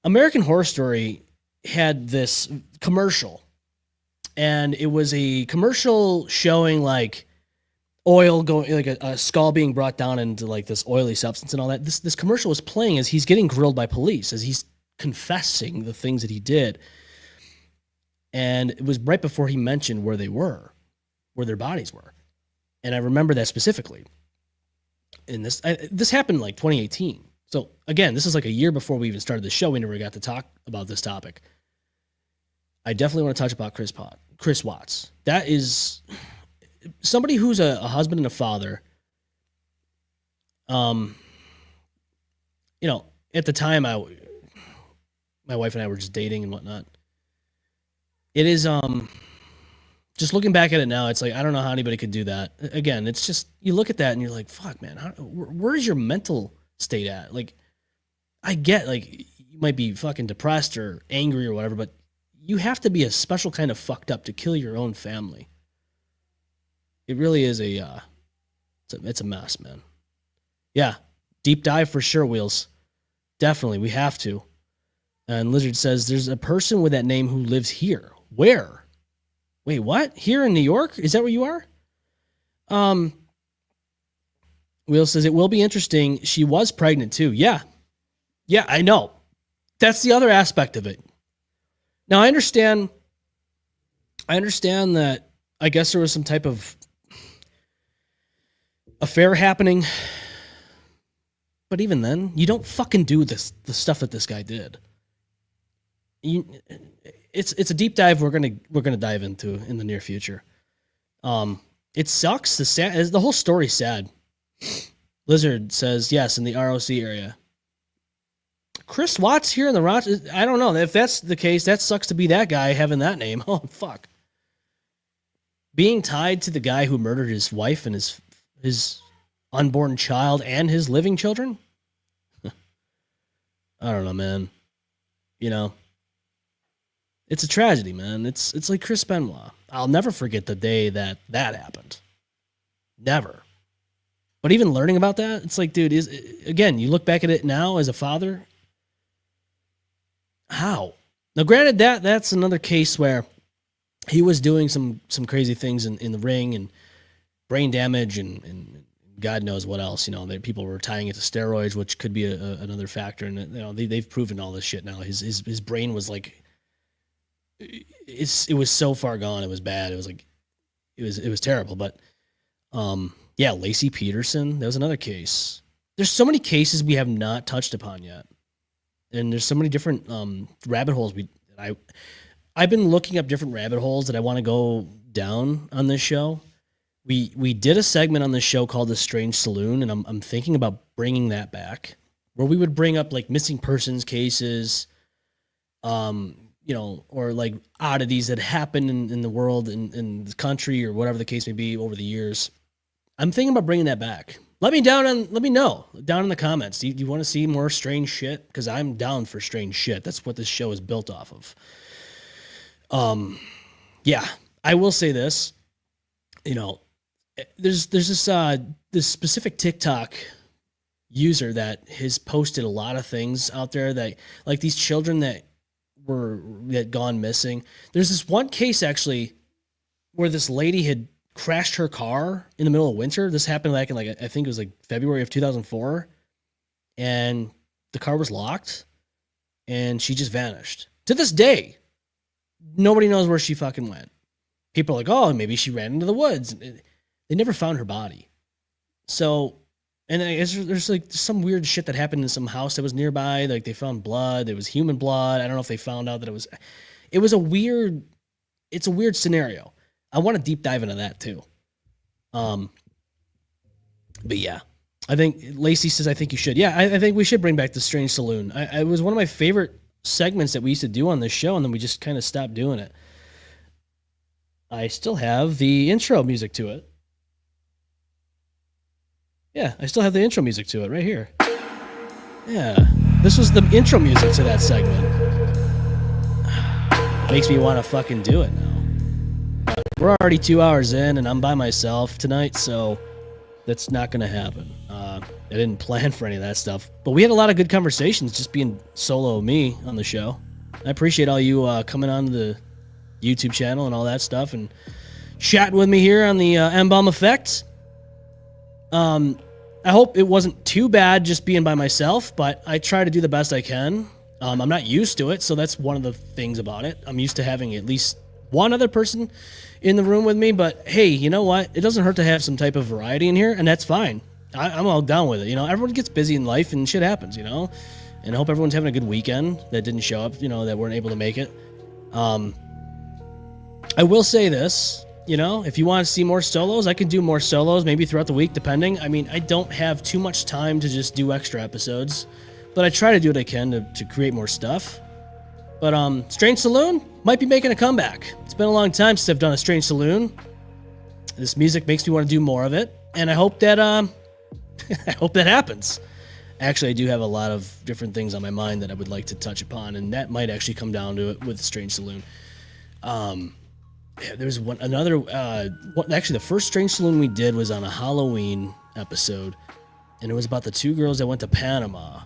American Horror Story had this commercial, and it was a commercial showing like oil going, like a skull being brought down into like this oily substance and all that. This commercial was playing as he's getting grilled by police, as he's confessing the things that he did. And it was right before he mentioned where they were, where their bodies were. And I remember that specifically. And this happened in like 2018. So again, this is like a year before we even started the show. We never got to talk about this topic. I definitely want to touch about Chris Watts. That is somebody who's a husband and a father. You know, at the time, my wife and I were just dating and whatnot. It is just looking back at it now, it's like I don't know how anybody could do that. Again, it's just you look at that and you're like, fuck, man, where's your mental state at? Like, I get like you might be fucking depressed or angry or whatever, but you have to be a special kind of fucked up to kill your own family. It really is it's a mess, man. Yeah, deep dive for sure, Wheels. Definitely, we have to. And Lizard says there's a person with that name who lives here. Where? Wait, what? Here in New York? Is that where you are? Will says, it will be interesting. She was pregnant too. Yeah. Yeah, I know. That's the other aspect of it. Now, I understand that I guess there was some type of affair happening. But even then, you don't fucking do the stuff that this guy did. It's a deep dive we're gonna dive into in the near future. It sucks. The whole story's sad. Lizard says, yes, in the ROC area. Chris Watts here in the Rochester. I don't know. If that's the case, that sucks to be that guy having that name. Oh, fuck. Being tied to the guy who murdered his wife and his unborn child and his living children? I don't know, man. You know, it's a tragedy, man. It's like Chris Benoit. I'll never forget the day that happened. Never. But even learning about that, it's like, dude, again, you look back at it now as a father. How? Now, granted, that's another case where he was doing some crazy things in the ring and brain damage and God knows what else. You know, that people were tying it to steroids, which could be another factor. And you know, they've proven all this shit now. His brain was like, it was so far gone. It was bad. It was like, it was terrible. But yeah, Lacey Peterson, that was another case. There's so many cases we have not touched upon yet. And there's so many different rabbit holes. I've been looking up different rabbit holes that I want to go down on this show. We did a segment on this show called The Strange Saloon, and I'm thinking about bringing that back, where we would bring up like missing persons cases, you know, or like oddities that happen in the world, in the country, or whatever the case may be over the years. I'm thinking about bringing that back. Let me know down in the comments. Do you want to see more strange shit? Because I'm down for strange shit. That's what this show is built off of. Yeah, I will say this. You know, there's this specific TikTok user that has posted a lot of things out there that, like, these children that gone missing. There's this one case actually where this lady had crashed her car in the middle of winter. This happened back in I think it was like February of 2004, and the car was locked and she just vanished. To this day, nobody knows where she fucking went. People are like, oh, maybe she ran into the woods. They never found her body. So, and there's like some weird shit that happened in some house that was nearby. Like they found blood. There was human blood. I don't know if they found out that it's a weird scenario. I want to deep dive into that too. But yeah, I think Lacey says, I think you should. Yeah, I think we should bring back the Strange Saloon. It was one of my favorite segments that we used to do on this show, and then we just kind of stopped doing it. I still have the intro music to it. Yeah, I still have the intro music to it right here. Yeah, this was the intro music to that segment. Makes me want to fucking do it now. But we're already 2 hours in, and I'm by myself tonight, so that's not going to happen. I didn't plan for any of that stuff. But we had a lot of good conversations just being solo me on the show. I appreciate all you coming on the YouTube channel and all that stuff and chatting with me here on the M-Balm Effect. I hope it wasn't too bad just being by myself, but I try to do the best I can. I'm not used to it, so that's one of the things about it. I'm used to having at least one other person in the room with me, but hey, you know what? It doesn't hurt to have some type of variety in here, and that's fine. I'm all down with it. You know, everyone gets busy in life and shit happens, you know? And I hope everyone's having a good weekend that didn't show up, you know, that weren't able to make it. I will say this, you know, if you want to see more solos, I can do more solos maybe throughout the week, depending. I mean, I don't have too much time to just do extra episodes, but I try to do what I can to create more stuff. But Strange Saloon might be making a comeback. It's been a long time since I've done a Strange Saloon. This music makes me want to do more of it, and I hope that I hope that happens. Actually, I do have a lot of different things on my mind that I would like to touch upon, and that might actually come down to it with Strange Saloon. There's actually the first Strange Saloon we did was on a Halloween episode, and it was about the two girls that went to Panama,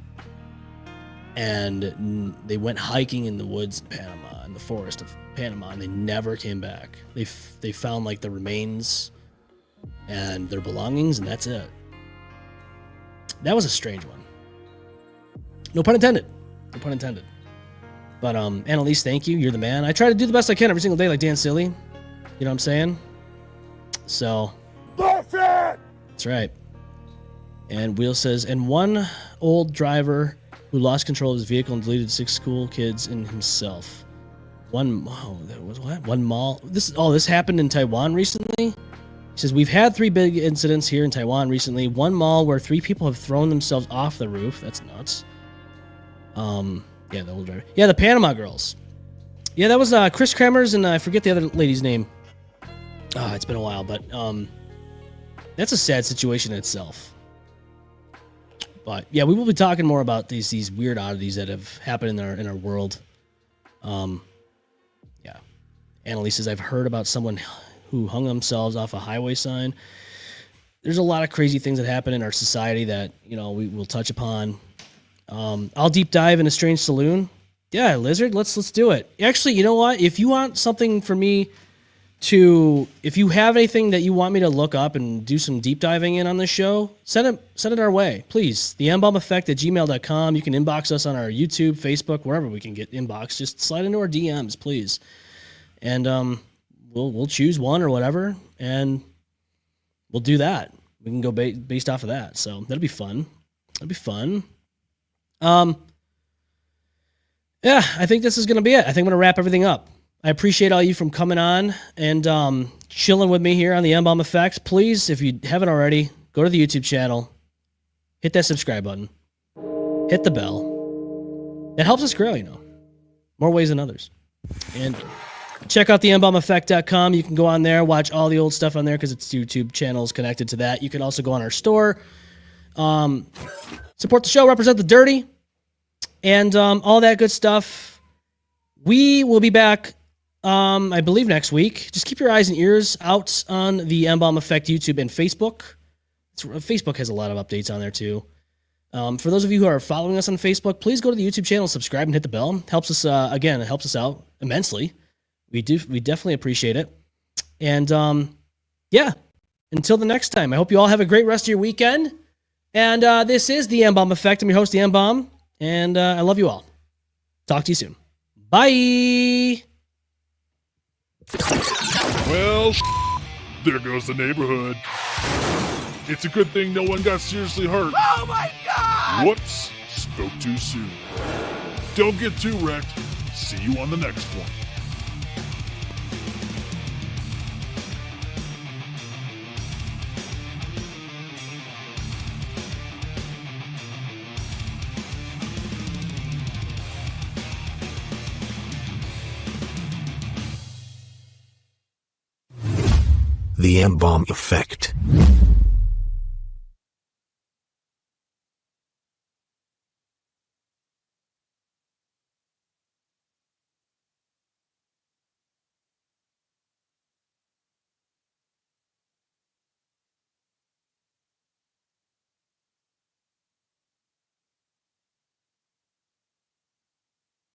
and they went hiking in the woods in Panama, in the forest of Panama, and they never came back. They found like the remains and their belongings, and that's it. That was a strange one. No pun intended. No pun intended. But Annalise, thank you. You're the man. I try to do the best I can every single day, like Dan Silly. You know what I'm saying? So. Bullshit! That's right. And Wheel says, and one old driver who lost control of his vehicle and deleted 6 school kids and himself. One mall. This happened in Taiwan recently. He says, we've had 3 big incidents here in Taiwan recently. One mall where 3 people have thrown themselves off the roof. That's nuts. Yeah, the old driver. Yeah, the Panama girls. Yeah, that was Chris Kremers and I forget the other lady's name. It's been a while, but that's a sad situation in itself. But yeah, we will be talking more about these weird oddities that have happened in our world. Yeah. Annalise says, I've heard about someone who hung themselves off a highway sign. There's a lot of crazy things that happen in our society that, you know, we will touch upon. I'll deep dive in a Strange Saloon. Yeah, Lizard, let's do it. Actually, you know what? If you want something for me if you have anything that you want me to look up and do some deep diving in on this show, send it our way, please. The mbalmeffect@gmail.com. You can inbox us on our YouTube, Facebook, wherever we can get inbox. Just slide into our DMs, please. And we'll choose one or whatever, and we'll do that. We can go based off of that. So that'll be fun. Yeah, I think this is going to be it. I think I'm going to wrap everything up. I appreciate all you from coming on and chilling with me here on the M-Balm Effect. Please, if you haven't already, go to the YouTube channel, hit that subscribe button, hit the bell. It helps us grow, you know, more ways than others. And check out the mbalmeffect.com. You can go on there, watch all the old stuff on there because it's YouTube channels connected to that. You can also go on our store. Support the show, represent the dirty, and all that good stuff. We will be back, I believe, next week. Just keep your eyes and ears out on the M-Balm Effect YouTube and Facebook. Facebook has a lot of updates on there, too. For those of you who are following us on Facebook, please go to the YouTube channel, subscribe, and hit the bell. It helps us, again, it helps us out immensely. We definitely appreciate it. And, yeah, until the next time, I hope you all have a great rest of your weekend. And this is the M-Balm Effect. I'm your host, the M-Balm, and I love you all. Talk to you soon. Bye. Well, there goes the neighborhood. It's a good thing no one got seriously hurt. Oh my God! Whoops, spoke too soon. Don't get too wrecked. See you on the next one. The M-Balm effect.